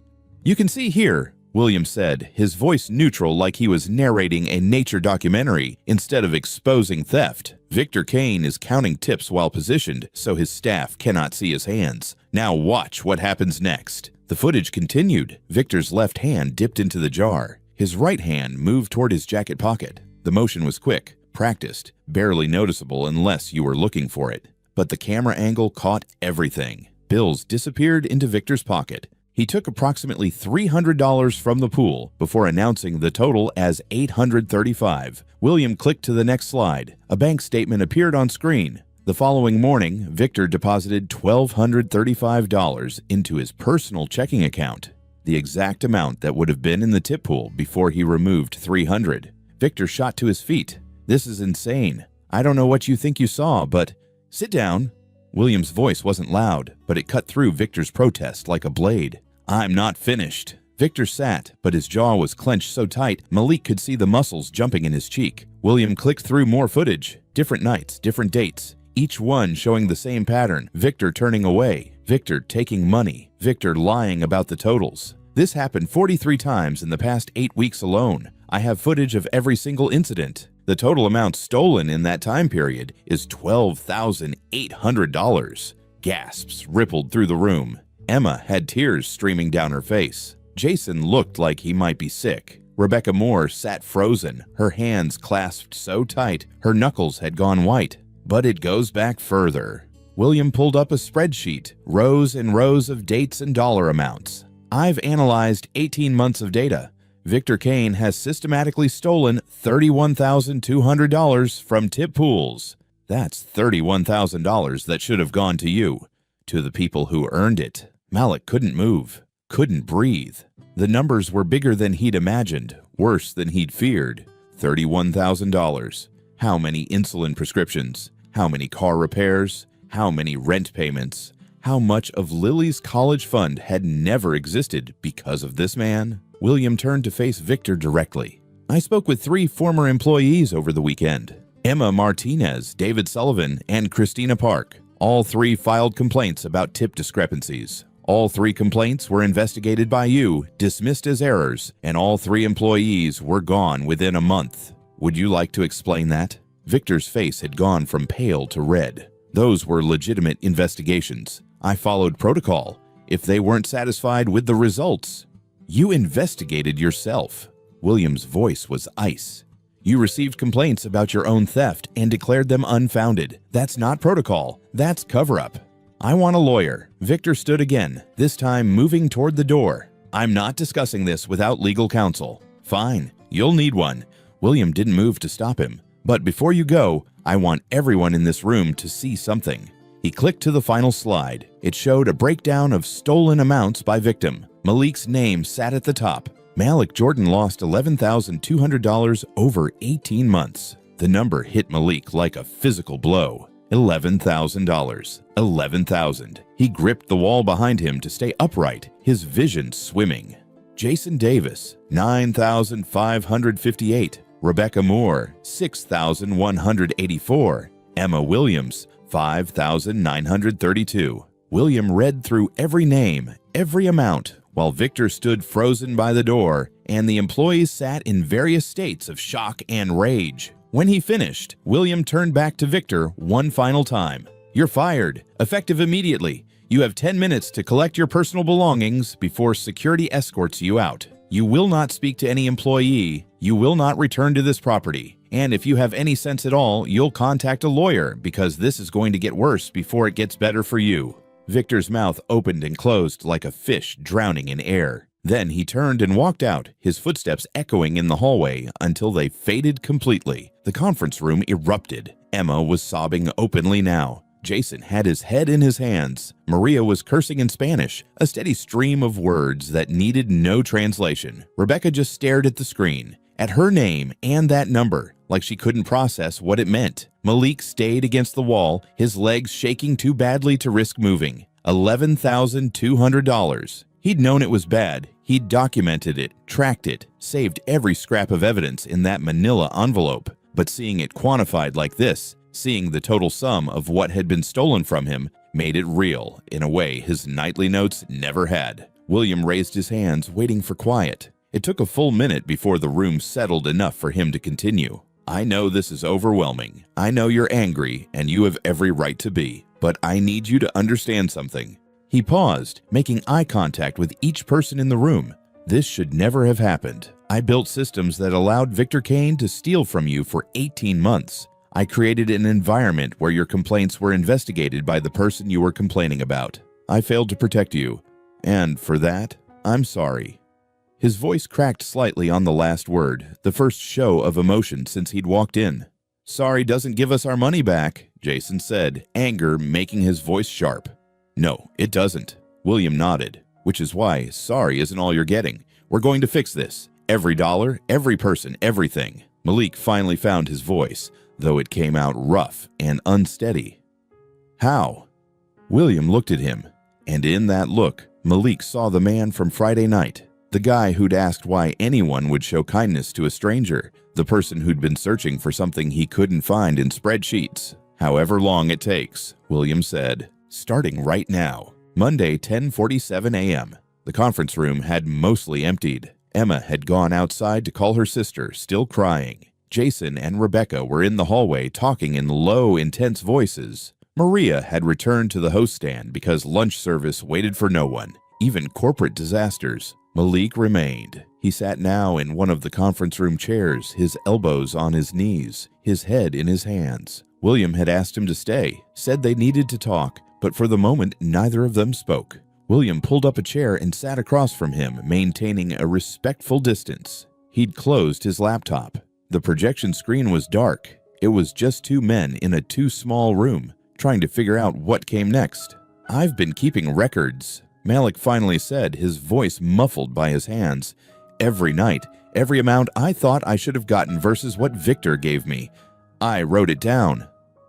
"You can see here," William said, his voice neutral like he was narrating a nature documentary instead of exposing theft. "Victor Kane is counting tips while positioned, so his staff cannot see his hands. Now watch what happens next." The footage continued. Victor's left hand dipped into the jar. His right hand moved toward his jacket pocket. The motion was quick, practiced, barely noticeable unless you were looking for it. But the camera angle caught everything. Bills disappeared into Victor's pocket. He took approximately $300 from the pool before announcing the total as $835. William clicked to the next slide. A bank statement appeared on screen. The following morning, Victor deposited $1,235 into his personal checking account, the exact amount that would have been in the tip pool before he removed $300. Victor shot to his feet. "This is insane. I don't know what you think you saw, but sit down." William's voice wasn't loud, but it cut through Victor's protest like a blade. "I'm not finished." Victor sat, but his jaw was clenched so tight Malik could see the muscles jumping in his cheek. William clicked through more footage. Different nights, different dates. Each one showing the same pattern. Victor turning away. Victor taking money. Victor lying about the totals. This happened 43 times in the past 8 weeks alone. I have footage of every single incident. The total amount stolen in that time period is $12,800. Gasps rippled through the room. Emma had tears streaming down her face. Jason looked like he might be sick. Rebecca Moore sat frozen, her hands clasped so tight her knuckles had gone white. But it goes back further. William pulled up a spreadsheet, rows and rows of dates and dollar amounts. "I've analyzed 18 months of data. Victor Kane has systematically stolen $31,200 from tip pools. That's $31,000 that should have gone to you, to the people who earned it." Malik couldn't move, couldn't breathe. The numbers were bigger than he'd imagined, worse than he'd feared. $31,000. How many insulin prescriptions? How many car repairs? How many rent payments? How much of Lily's college fund had never existed because of this man? William turned to face Victor directly. "I spoke with 3 former employees over the weekend. Emma Martinez, David Sullivan, and Christina Park. All 3 filed complaints about tip discrepancies. All 3 complaints were investigated by you, dismissed as errors, and all 3 employees were gone within a month. Would you like to explain that?" Victor's face had gone from pale to red. "Those were legitimate investigations. I followed protocol. If they weren't satisfied with the results, you investigated yourself." William's voice was ice. "You received complaints about your own theft and declared them unfounded. That's not protocol. That's cover-up. I want a lawyer." Victor stood again, this time moving toward the door. "I'm not discussing this without legal counsel." "Fine, you'll need one." William didn't move to stop him. "But before you go, I want everyone in this room to see something." He clicked to the final slide. It showed a breakdown of stolen amounts by victim. Malik's name sat at the top. Malik Jordan lost $11,200 over 18 months. The number hit Malik like a physical blow. $11,000. 11,000. He gripped the wall behind him to stay upright, his vision swimming. Jason Davis, $9,558. Rebecca Moore, $6,184. Emma Williams, $5,932. William read through every name, every amount, while Victor stood frozen by the door, and the employees sat in various states of shock and rage. When he finished, William turned back to Victor one final time. "You're fired, effective immediately. You have 10 minutes to collect your personal belongings before security escorts you out. You will not speak to any employee. You will not return to this property. And if you have any sense at all, you'll contact a lawyer because this is going to get worse before it gets better for you." Victor's mouth opened and closed like a fish drowning in air. Then he turned and walked out, his footsteps echoing in the hallway until they faded completely. The conference room erupted. Emma was sobbing openly now. Jason had his head in his hands. Maria was cursing in Spanish, a steady stream of words that needed no translation. Rebecca just stared at the screen, at her name and that number, like she couldn't process what it meant. Malik stayed against the wall, his legs shaking too badly to risk moving. $11,200. He'd known it was bad. He'd documented it, tracked it, saved every scrap of evidence in that manila envelope. But seeing it quantified like this, seeing the total sum of what had been stolen from him, made it real in a way his nightly notes never had. William raised his hands, waiting for quiet. It took a full minute before the room settled enough for him to continue. "I know this is overwhelming. I know you're angry, and you have every right to be. But I need you to understand something." He paused, making eye contact with each person in the room. "This should never have happened. I built systems that allowed Victor Kane to steal from you for 18 months. I created an environment where your complaints were investigated by the person you were complaining about. I failed to protect you, and for that, I'm sorry." His voice cracked slightly on the last word, the first show of emotion since he'd walked in. "Sorry doesn't give us our money back," Jason said, anger making his voice sharp. "No, it doesn't." William nodded, "which is why sorry isn't all you're getting. We're going to fix this. Every dollar, every person, everything." Malik finally found his voice, though it came out rough and unsteady. "How?" William looked at him, and in that look, Malik saw the man from Friday night, the guy who'd asked why anyone would show kindness to a stranger, the person who'd been searching for something he couldn't find in spreadsheets. "However long it takes," William said, "starting right now." Monday, 10:47 a.m. The conference room had mostly emptied. Emma had gone outside to call her sister, still crying. Jason and Rebecca were in the hallway talking in low, intense voices. Maria had returned to the host stand because lunch service waited for no one, even corporate disasters. Malik remained. He sat now in one of the conference room chairs, his elbows on his knees, his head in his hands. William had asked him to stay, said they needed to talk, but for the moment neither of them spoke. William pulled up a chair and sat across from him, maintaining a respectful distance. He'd closed his laptop. The projection screen was dark. It was just two men in a too small room, trying to figure out what came next. "I've been keeping records," Malik finally said, his voice muffled by his hands. "Every night, every amount I thought I should have gotten versus what Victor gave me. I wrote it down."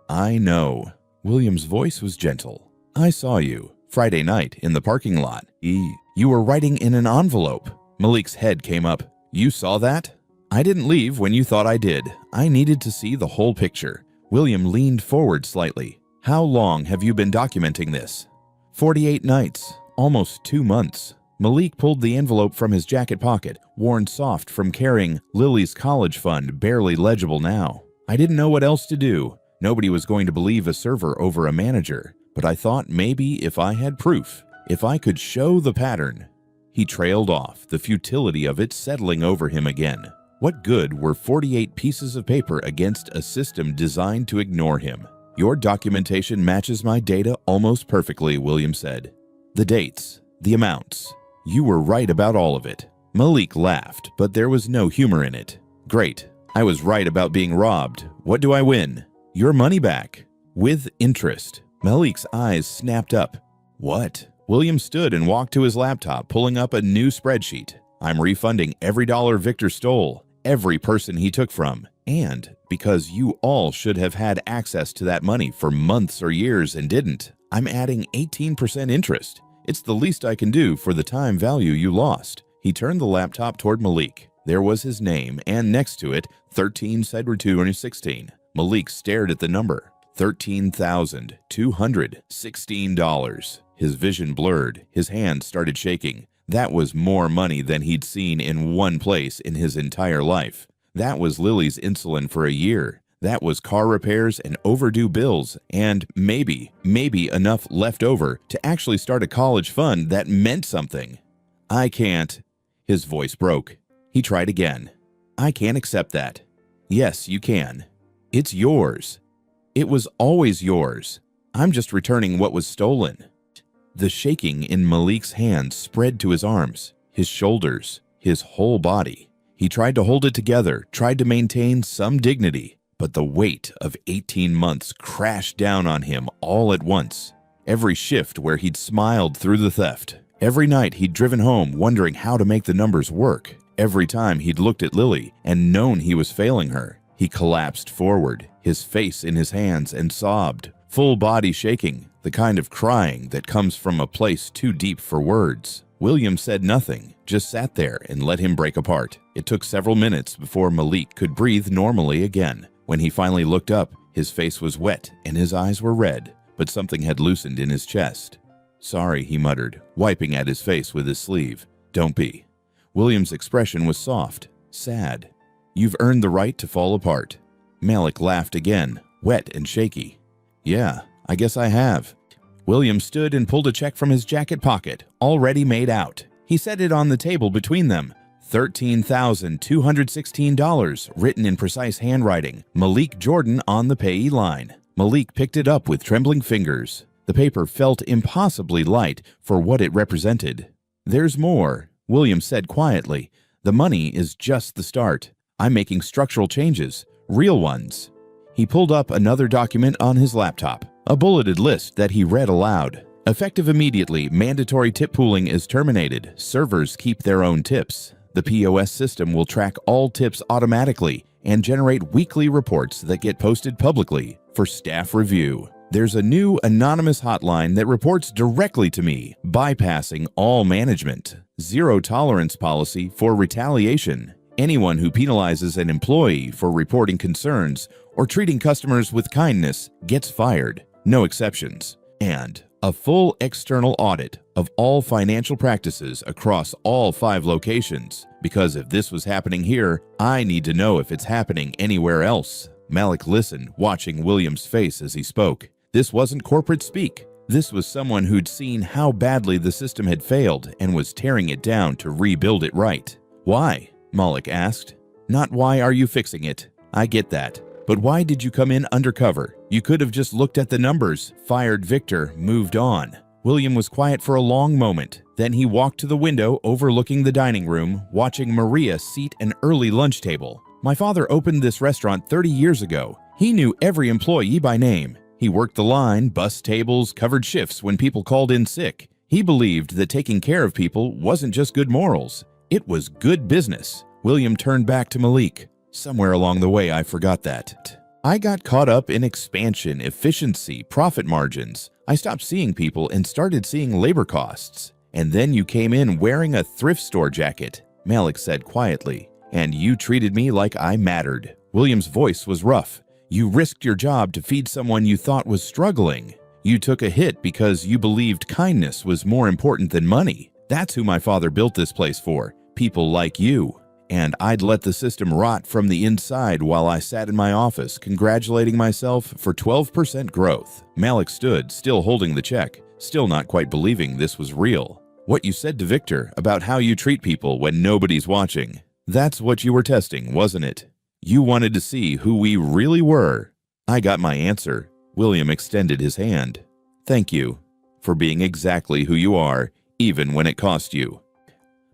"I know." William's voice was gentle. "I saw you Friday night in the parking lot. You were writing in an envelope." Malik's head came up. "You saw that?" "I didn't leave when you thought I did. I needed to see the whole picture." William leaned forward slightly. "How long have you been documenting this?" 48 nights, almost 2 months. Malik pulled the envelope from his jacket pocket, worn soft from carrying Lily's college fund, barely legible now. "I didn't know what else to do. Nobody was going to believe a server over a manager, but I thought maybe if I had proof, if I could show the pattern." He trailed off, the futility of it settling over him again. What good were 48 pieces of paper against a system designed to ignore him? "Your documentation matches my data almost perfectly," William said. "The dates, the amounts. You were right about all of it." Malik laughed, but there was no humor in it. "Great. I was right about being robbed. What do I win?" "Your money back. With interest." Malik's eyes snapped up. "What?" William stood and walked to his laptop, pulling up a new spreadsheet. "I'm refunding every dollar Victor stole, every person he took from, and because you all should have had access to that money for months or years and didn't, I'm adding 18% interest. It's the least I can do for the time value you lost." He turned the laptop toward Malik. There was his name, and next to it, 13/216. Malik stared at the number. $13,216. His vision blurred. His hands started shaking. That was more money than he'd seen in one place in his entire life. That was Lily's insulin for a year. That was car repairs and overdue bills, and maybe enough left over to actually start a college fund that meant something. I can't. His voice broke. He tried again. I can't accept that. Yes, you can. It's yours. It was always yours. I'm just returning what was stolen. The shaking in Malik's hands spread to his arms, his shoulders, his whole body. He tried to hold it together, tried to maintain some dignity, but the weight of 18 months crashed down on him all at once. Every shift where he'd smiled through the theft, every night he'd driven home wondering how to make the numbers work, every time he'd looked at Lily and known he was failing her, he collapsed forward, his face in his hands, and sobbed, full body shaking, the kind of crying that comes from a place too deep for words. William said nothing, just sat there and let him break apart. It took several minutes before Malik could breathe normally again. When he finally looked up, his face was wet and his eyes were red, but something had loosened in his chest. Sorry, he muttered, wiping at his face with his sleeve. Don't be. William's expression was soft, sad. You've earned the right to fall apart. Malik laughed again, wet and shaky. Yeah, I guess I have. William stood and pulled a check from his jacket pocket, already made out. He set it on the table between them. $13,216, written in precise handwriting. Malik Jordan on the payee line. Malik picked it up with trembling fingers. The paper felt impossibly light for what it represented. There's more, William said quietly. The money is just the start. I'm making structural changes, real ones. He pulled up another document on his laptop, a bulleted list that he read aloud. Effective immediately, mandatory tip pooling is terminated. Servers keep their own tips. The POS system will track all tips automatically and generate weekly reports that get posted publicly for staff review. There's a new anonymous hotline that reports directly to me, bypassing all management. Zero tolerance policy for retaliation. Anyone who penalizes an employee for reporting concerns or treating customers with kindness gets fired, no exceptions. And a full external audit of all financial practices across all 5 locations. Because if this was happening here, I need to know if it's happening anywhere else. Malik listened, watching William's face as he spoke. This wasn't corporate speak. This was someone who'd seen how badly the system had failed and was tearing it down to rebuild it right. Why? Malik asked. Not why are you fixing it? I get that. But why did you come in undercover? You could have just looked at the numbers, fired Victor, moved on. William was quiet for a long moment. Then he walked to the window overlooking the dining room, watching Maria seat an early lunch table. My father opened this restaurant 30 years ago. He knew every employee by name. He worked the line, bussed tables, covered shifts when people called in sick. He believed that taking care of people wasn't just good morals. It was good business. William turned back to Malik. Somewhere along the way, I forgot that. I got caught up in expansion, efficiency, profit margins. I stopped seeing people and started seeing labor costs. And then you came in wearing a thrift store jacket, Malik said quietly. And you treated me like I mattered. William's voice was rough. You risked your job to feed someone you thought was struggling. You took a hit because you believed kindness was more important than money. That's who my father built this place for, people like you. And I'd let the system rot from the inside while I sat in my office, congratulating myself for 12% growth. Malik stood, still holding the check, still not quite believing this was real. What you said to Victor about how you treat people when nobody's watching, that's what you were testing, wasn't it? You wanted to see who we really were. I got my answer. William extended his hand. Thank you for being exactly who you are, even when it cost you.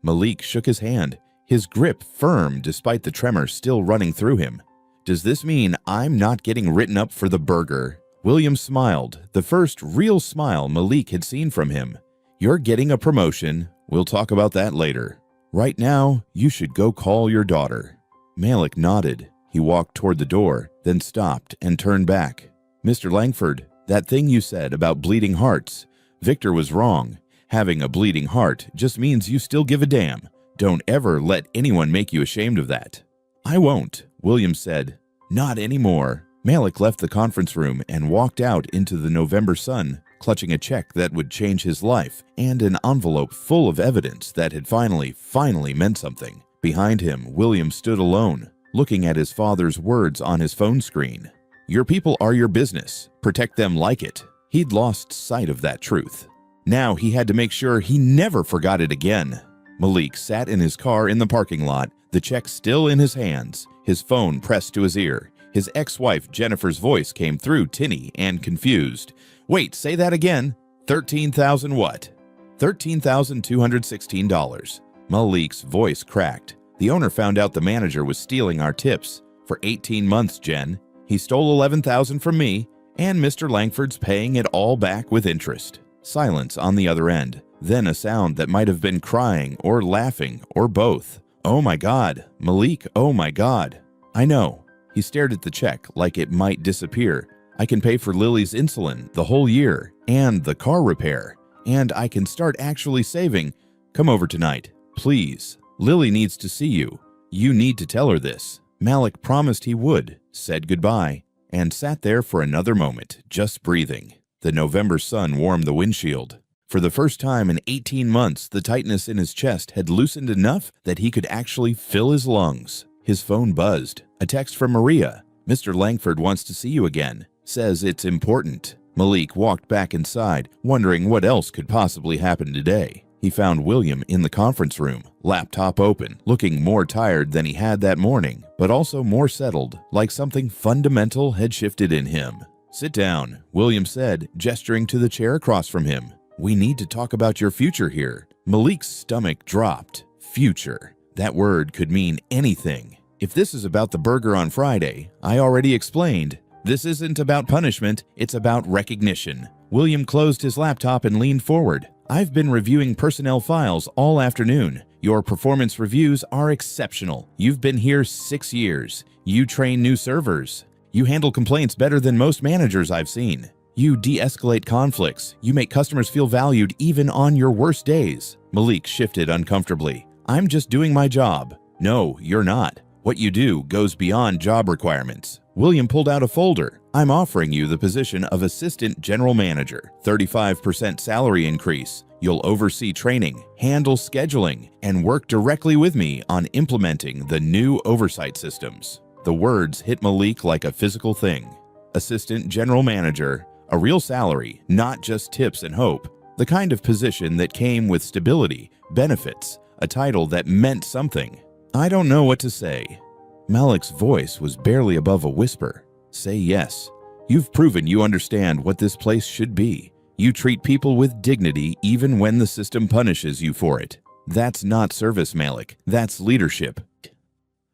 Malik shook his hand, his grip firm despite the tremor still running through him. Does this mean I'm not getting written up for the burger? William smiled, the first real smile Malik had seen from him. You're getting a promotion. We'll talk about that later. Right now, you should go call your daughter. Malik nodded. He walked toward the door, then stopped and turned back. Mr. Langford, that thing you said about bleeding hearts, Victor was wrong. Having a bleeding heart just means you still give a damn. Don't ever let anyone make you ashamed of that. I won't, William said. Not anymore. Malik left the conference room and walked out into the November sun, clutching a check that would change his life and an envelope full of evidence that had finally meant something. Behind him, William stood alone. looking at his father's words on his phone screen. Your people are your business. Protect them like it. He'd lost sight of that truth. Now he had to make sure he never forgot it again. Malik sat in his car in the parking lot, the check still in his hands, his phone pressed to his ear. His ex-wife Jennifer's voice came through tinny and confused. Wait, say that again. $13,000 what? $13,216. Malik's voice cracked. The owner found out the manager was stealing our tips. For 18 months, Jen. He stole $11,000 from me, and Mr. Langford's paying it all back with interest. Silence on the other end. Then a sound that might have been crying or laughing or both. Oh my God, Malik, oh my God. I know. He stared at the check like it might disappear. I can pay for Lily's insulin the whole year and the car repair. And I can start actually saving. Come over tonight, please. Lily needs to see you. You need to tell her this. Malik promised he would, said goodbye, and sat there for another moment, just breathing. The November sun warmed the windshield. For the first time in 18 months, the tightness in his chest had loosened enough that he could actually fill his lungs. His phone buzzed. A text from Maria. Mr. Langford wants to see you again. Says it's important. Malik walked back inside, wondering what else could possibly happen today. He found William in the conference room, laptop open, looking more tired than he had that morning, but also more settled, like something fundamental had shifted in him. Sit down, William said, gesturing to the chair across from him. We need to talk about your future here. Malik's stomach dropped. Future. That word could mean anything. If this is about the burger on Friday, I already explained. This isn't about punishment, it's about recognition. William closed his laptop and leaned forward. I've been reviewing personnel files all afternoon. Your performance reviews are exceptional. You've been here 6 years. You train new servers. You handle complaints better than most managers I've seen. You de-escalate conflicts. You make customers feel valued even on your worst days. Malik shifted uncomfortably. I'm just doing my job. No, you're not. What you do goes beyond job requirements. William pulled out a folder. I'm offering you the position of Assistant General Manager, 35% salary increase. You'll oversee training, handle scheduling, and work directly with me on implementing the new oversight systems. The words hit Malik like a physical thing. Assistant General Manager, a real salary, not just tips and hope. The kind of position that came with stability, benefits, a title that meant something. I don't know what to say. Malik's voice was barely above a whisper. Say yes. You've proven you understand what this place should be. You treat people with dignity even when the system punishes you for it. That's not service, Malik. That's leadership.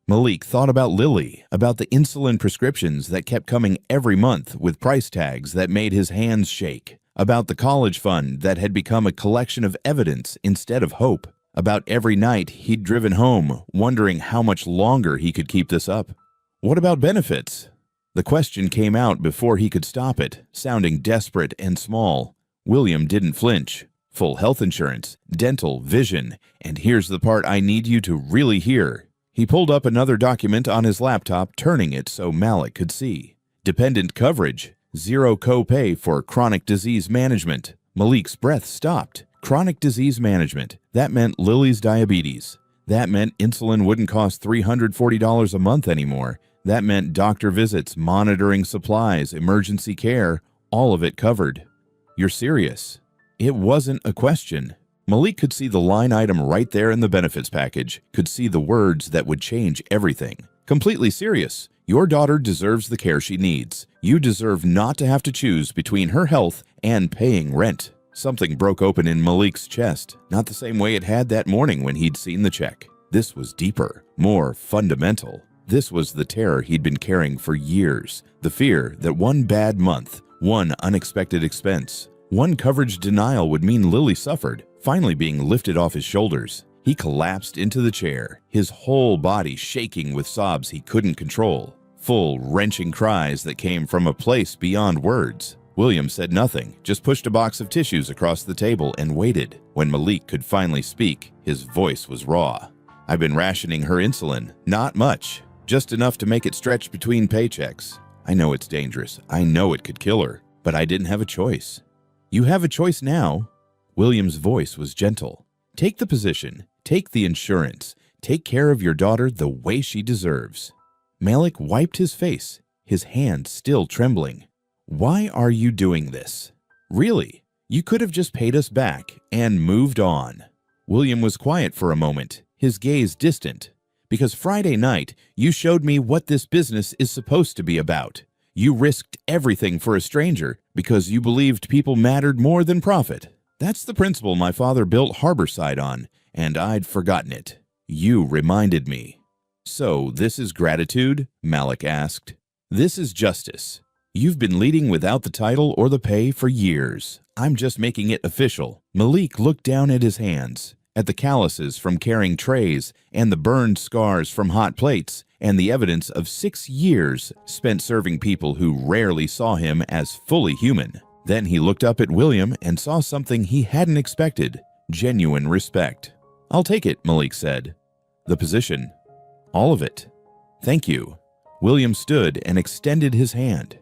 Malik thought about Lily, about the insulin prescriptions that kept coming every month with price tags that made his hands shake, about the college fund that had become a collection of evidence instead of hope, about every night he'd driven home wondering how much longer he could keep this up. What about benefits? The question came out before he could stop it, sounding desperate and small. William didn't flinch. Full health insurance, dental, vision, and here's the part I need you to really hear. He pulled up another document on his laptop, turning it so Malik could see. Dependent coverage, zero copay for chronic disease management. Malik's breath stopped. Chronic disease management. That meant Lily's diabetes. That meant insulin wouldn't cost $340 a month anymore. That meant doctor visits, monitoring supplies, emergency care, all of it covered. You're serious? It wasn't a question. Malik could see the line item right there in the benefits package, could see the words that would change everything. Completely serious. Your daughter deserves the care she needs. You deserve not to have to choose between her health and paying rent. Something broke open in Malik's chest, not the same way it had that morning when he'd seen the check. This was deeper, more fundamental. This was the terror he'd been carrying for years, the fear that one bad month, one unexpected expense, one coverage denial would mean Lily suffered, finally being lifted off his shoulders. He collapsed into the chair, his whole body shaking with sobs he couldn't control, full, wrenching cries that came from a place beyond words. William said nothing, just pushed a box of tissues across the table and waited. When Malik could finally speak, his voice was raw. I've been rationing her insulin. Not much. Just enough to make it stretch between paychecks. I know it's dangerous. I know it could kill her. But I didn't have a choice. You have a choice now. William's voice was gentle. Take the position. Take the insurance. Take care of your daughter the way she deserves. Malik wiped his face, his hand still trembling. "Why are you doing this? Really, you could have just paid us back and moved on." William was quiet for a moment, his gaze distant. "Because Friday night, you showed me what this business is supposed to be about. You risked everything for a stranger because you believed people mattered more than profit. That's the principle my father built Harborside on, and I'd forgotten it. You reminded me." "So this is gratitude?" Malik asked. "This is justice. You've been leading without the title or the pay for years. I'm just making it official." Malik looked down at his hands, at the calluses from carrying trays and the burned scars from hot plates, and the evidence of 6 years spent serving people who rarely saw him as fully human. Then he looked up at William and saw something he hadn't expected: genuine respect. "I'll take it," Malik said. "The position. All of it. Thank you." William stood and extended his hand.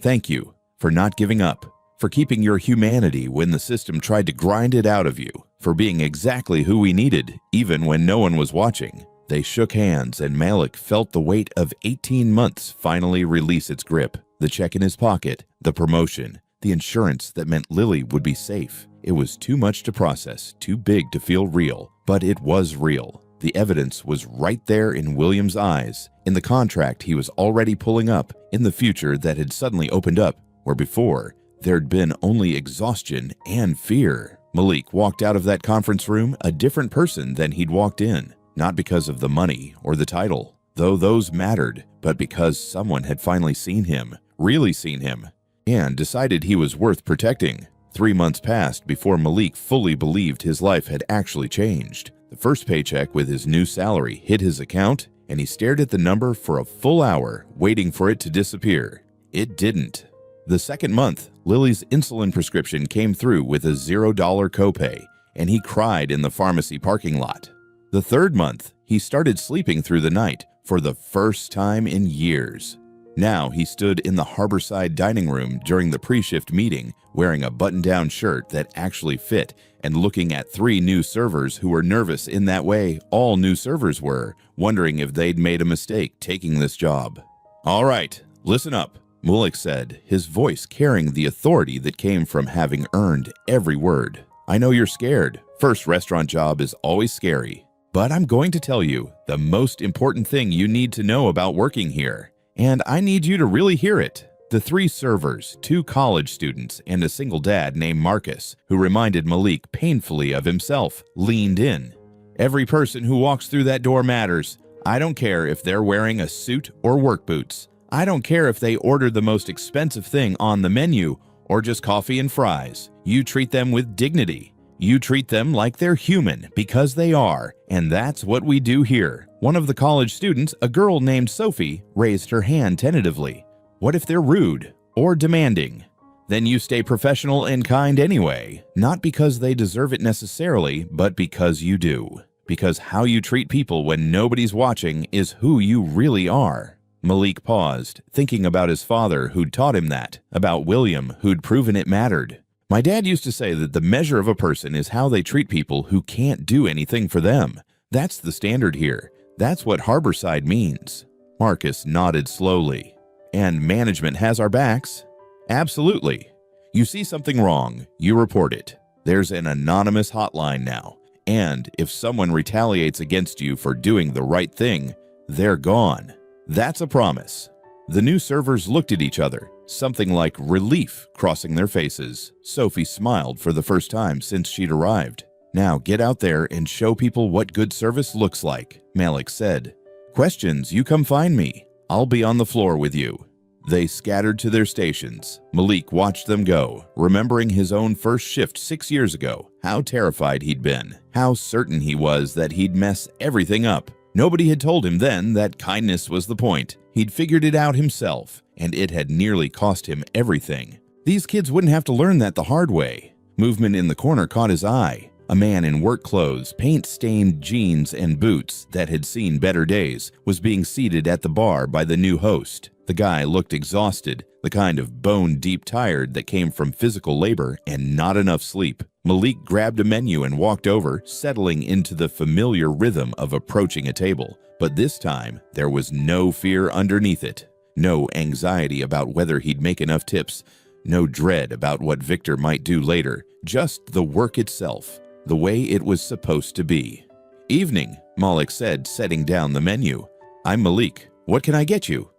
"Thank you for not giving up, for keeping your humanity when the system tried to grind it out of you, for being exactly who we needed, even when no one was watching." They shook hands, and Malik felt the weight of 18 months finally release its grip. The check in his pocket, the promotion, the insurance that meant Lily would be safe. It was too much to process, too big to feel real, but it was real. The evidence was right there in William's eyes, in the contract he was already pulling up, in the future that had suddenly opened up, where before there'd been only exhaustion and fear. Malik walked out of that conference room a different person than he'd walked in, not because of the money or the title, though those mattered, but because someone had finally seen him, really seen him, and decided he was worth protecting. 3 months passed before Malik fully believed his life had actually changed. The first paycheck with his new salary hit his account, and he stared at the number for a full hour, waiting for it to disappear. It didn't. The second month, Lily's insulin prescription came through with a $0 copay, and he cried in the pharmacy parking lot. The third month, he started sleeping through the night for the first time in years. Now he stood in the Harborside dining room during the pre-shift meeting, wearing a button-down shirt that actually fit and looking at 3 new servers who were nervous in that way all new servers were, wondering if they'd made a mistake taking this job. "All right, listen up," Malik said, his voice carrying the authority that came from having earned every word. "I know you're scared. First restaurant job is always scary. But I'm going to tell you the most important thing you need to know about working here, and I need you to really hear it." The 3 servers, 2 college students, and a single dad named Marcus, who reminded Malik painfully of himself, leaned in. "Every person who walks through that door matters. I don't care if they're wearing a suit or work boots. I don't care if they ordered the most expensive thing on the menu or just coffee and fries. You treat them with dignity. You treat them like they're human, because they are, and that's what we do here." One of the college students, a girl named Sophie, raised her hand tentatively. "What if they're rude or demanding?" "Then you stay professional and kind anyway, not because they deserve it necessarily, but because you do. Because how you treat people when nobody's watching is who you really are." Malik paused, thinking about his father who'd taught him that, about William who'd proven it mattered. "My dad used to say that the measure of a person is how they treat people who can't do anything for them. That's the standard here. That's what Harborside means." Marcus nodded slowly. "And management has our backs?" "Absolutely. You see something wrong, you report it. There's an anonymous hotline now, and if someone retaliates against you for doing the right thing, they're gone. That's a promise." The new servers looked at each other, something like relief crossing their faces. Sophie smiled for the first time since she'd arrived. "Now get out there and show people what good service looks like," Malik said. "Questions, you come find me. I'll be on the floor with you." They scattered to their stations. Malik watched them go, remembering his own first shift 6 years ago, how terrified he'd been, how certain he was that he'd mess everything up. Nobody had told him then that kindness was the point. He'd figured it out himself, and it had nearly cost him everything. These kids wouldn't have to learn that the hard way. Movement in the corner caught his eye. A man in work clothes, paint-stained jeans and boots that had seen better days was being seated at the bar by the new host. The guy looked exhausted, the kind of bone-deep tired that came from physical labor and not enough sleep. Malik grabbed a menu and walked over, settling into the familiar rhythm of approaching a table. But this time, there was no fear underneath it. No anxiety about whether he'd make enough tips. No dread about what Victor might do later. Just the work itself, the way it was supposed to be. "Evening," Malik said, setting down the menu. "I'm Malik. What can I get you?"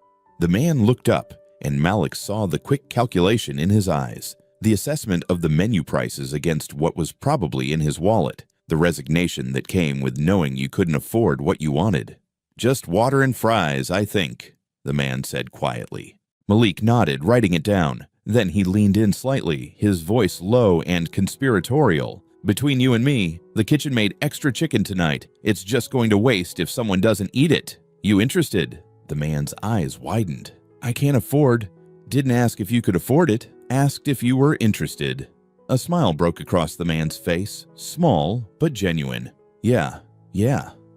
The man looked up, and Malik saw the quick calculation in his eyes. The assessment of the menu prices against what was probably in his wallet. The resignation that came with knowing you couldn't afford what you wanted. "Just water and fries, I think," the man said quietly. Malik nodded, writing it down. Then he leaned in slightly, his voice low and conspiratorial. "Between you and me, the kitchen made extra chicken tonight. It's just going to waste if someone doesn't eat it. You interested?" The man's eyes widened. "I can't afford." "Didn't ask if you could afford it. Asked if you were interested." A smile broke across the man's face, small but genuine. Yeah,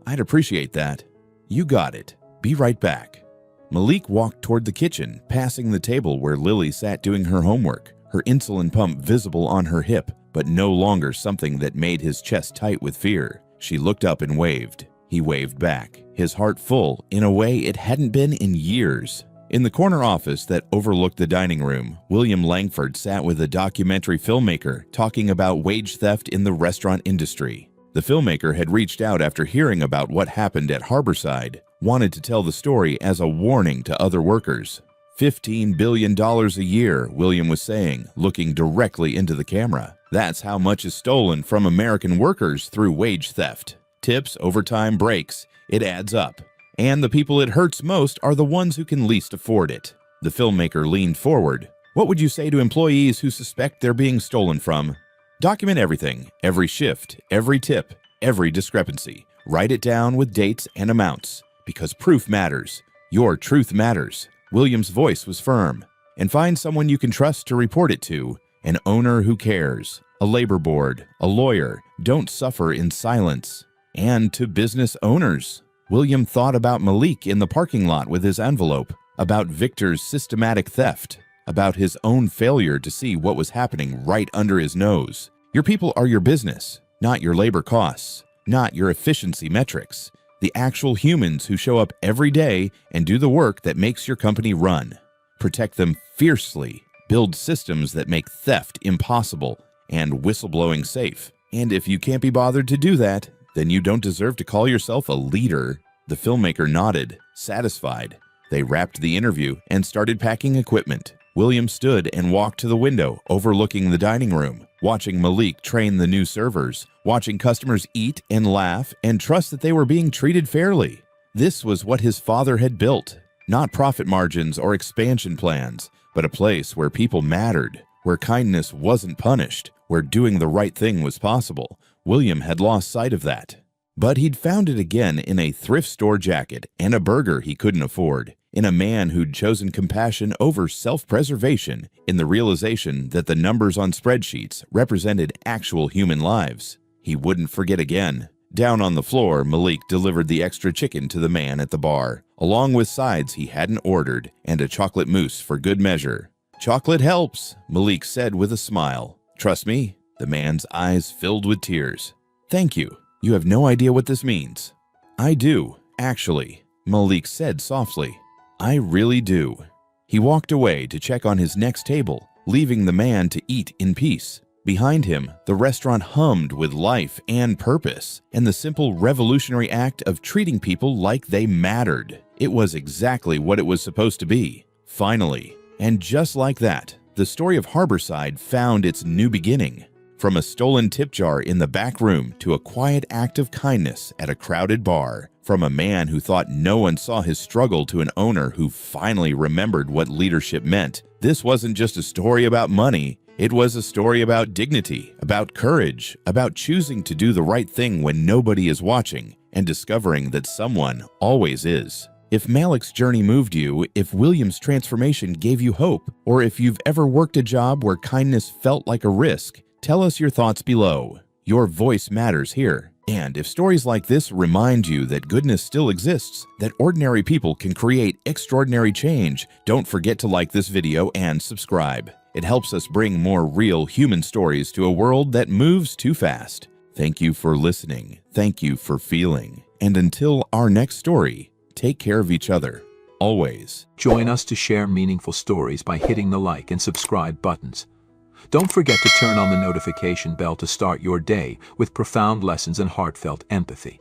I'd appreciate that." "You got it. Be right back." Malik walked toward the kitchen, passing the table where Lily sat doing her homework, her insulin pump visible on her hip, but no longer something that made his chest tight with fear. She looked up and waved. He waved back, his heart full in a way it hadn't been in years. In the corner office that overlooked the dining room, William Langford sat with a documentary filmmaker talking about wage theft in the restaurant industry. The filmmaker had reached out after hearing about what happened at Harborside, wanted to tell the story as a warning to other workers. $15 billion a year, William was saying, looking directly into the camera. That's how much is stolen from American workers through wage theft. Tips, overtime, breaks. It adds up. And the people it hurts most are the ones who can least afford it. The filmmaker leaned forward. "What would you say to employees who suspect they're being stolen from?" "Document everything, every shift, every tip, every discrepancy. Write it down with dates and amounts, because proof matters. Your truth matters." William's voice was firm. "And find someone you can trust to report it to, an owner who cares, a labor board, a lawyer. Don't suffer in silence." And to business owners. William thought about Malik in the parking lot with his envelope, about Victor's systematic theft, about his own failure to see what was happening right under his nose. Your people are your business, not your labor costs, not your efficiency metrics. The actual humans who show up every day and do the work that makes your company run. Protect them fiercely, build systems that make theft impossible and whistleblowing safe. And if you can't be bothered to do that, then you don't deserve to call yourself a leader." The filmmaker nodded, satisfied. They wrapped the interview and started packing equipment. William stood and walked to the window overlooking the dining room, watching Malik train the new servers, watching customers eat and laugh and trust that they were being treated fairly. This was what his father had built. Not profit margins or expansion plans, but a place where people mattered, where kindness wasn't punished, where doing the right thing was possible. William had lost sight of that. But he'd found it again in a thrift store jacket and a burger he couldn't afford, in a man who'd chosen compassion over self-preservation, in the realization that the numbers on spreadsheets represented actual human lives. He wouldn't forget again. Down on the floor, Malik delivered the extra chicken to the man at the bar, along with sides he hadn't ordered and a chocolate mousse for good measure. "Chocolate helps," Malik said with a smile. "Trust me." The man's eyes filled with tears. "Thank you. You have no idea what this means." "I do, actually," Malik said softly. "I really do." He walked away to check on his next table, leaving the man to eat in peace. Behind him, the restaurant hummed with life and purpose, and the simple revolutionary act of treating people like they mattered. It was exactly what it was supposed to be. Finally. And just like that, the story of Harborside found its new beginning. From a stolen tip jar in the back room to a quiet act of kindness at a crowded bar. From a man who thought no one saw his struggle to an owner who finally remembered what leadership meant. This wasn't just a story about money. It was a story about dignity, about courage, about choosing to do the right thing when nobody is watching, and discovering that someone always is. If Malik's journey moved you, if William's transformation gave you hope, or if you've ever worked a job where kindness felt like a risk, tell us your thoughts below. Your voice matters here. And if stories like this remind you that goodness still exists, that ordinary people can create extraordinary change, don't forget to like this video and subscribe. It helps us bring more real human stories to a world that moves too fast. Thank you for listening. Thank you for feeling. And until our next story, take care of each other. Always. Join us to share meaningful stories by hitting the like and subscribe buttons. Don't forget to turn on the notification bell to start your day with profound lessons and heartfelt empathy.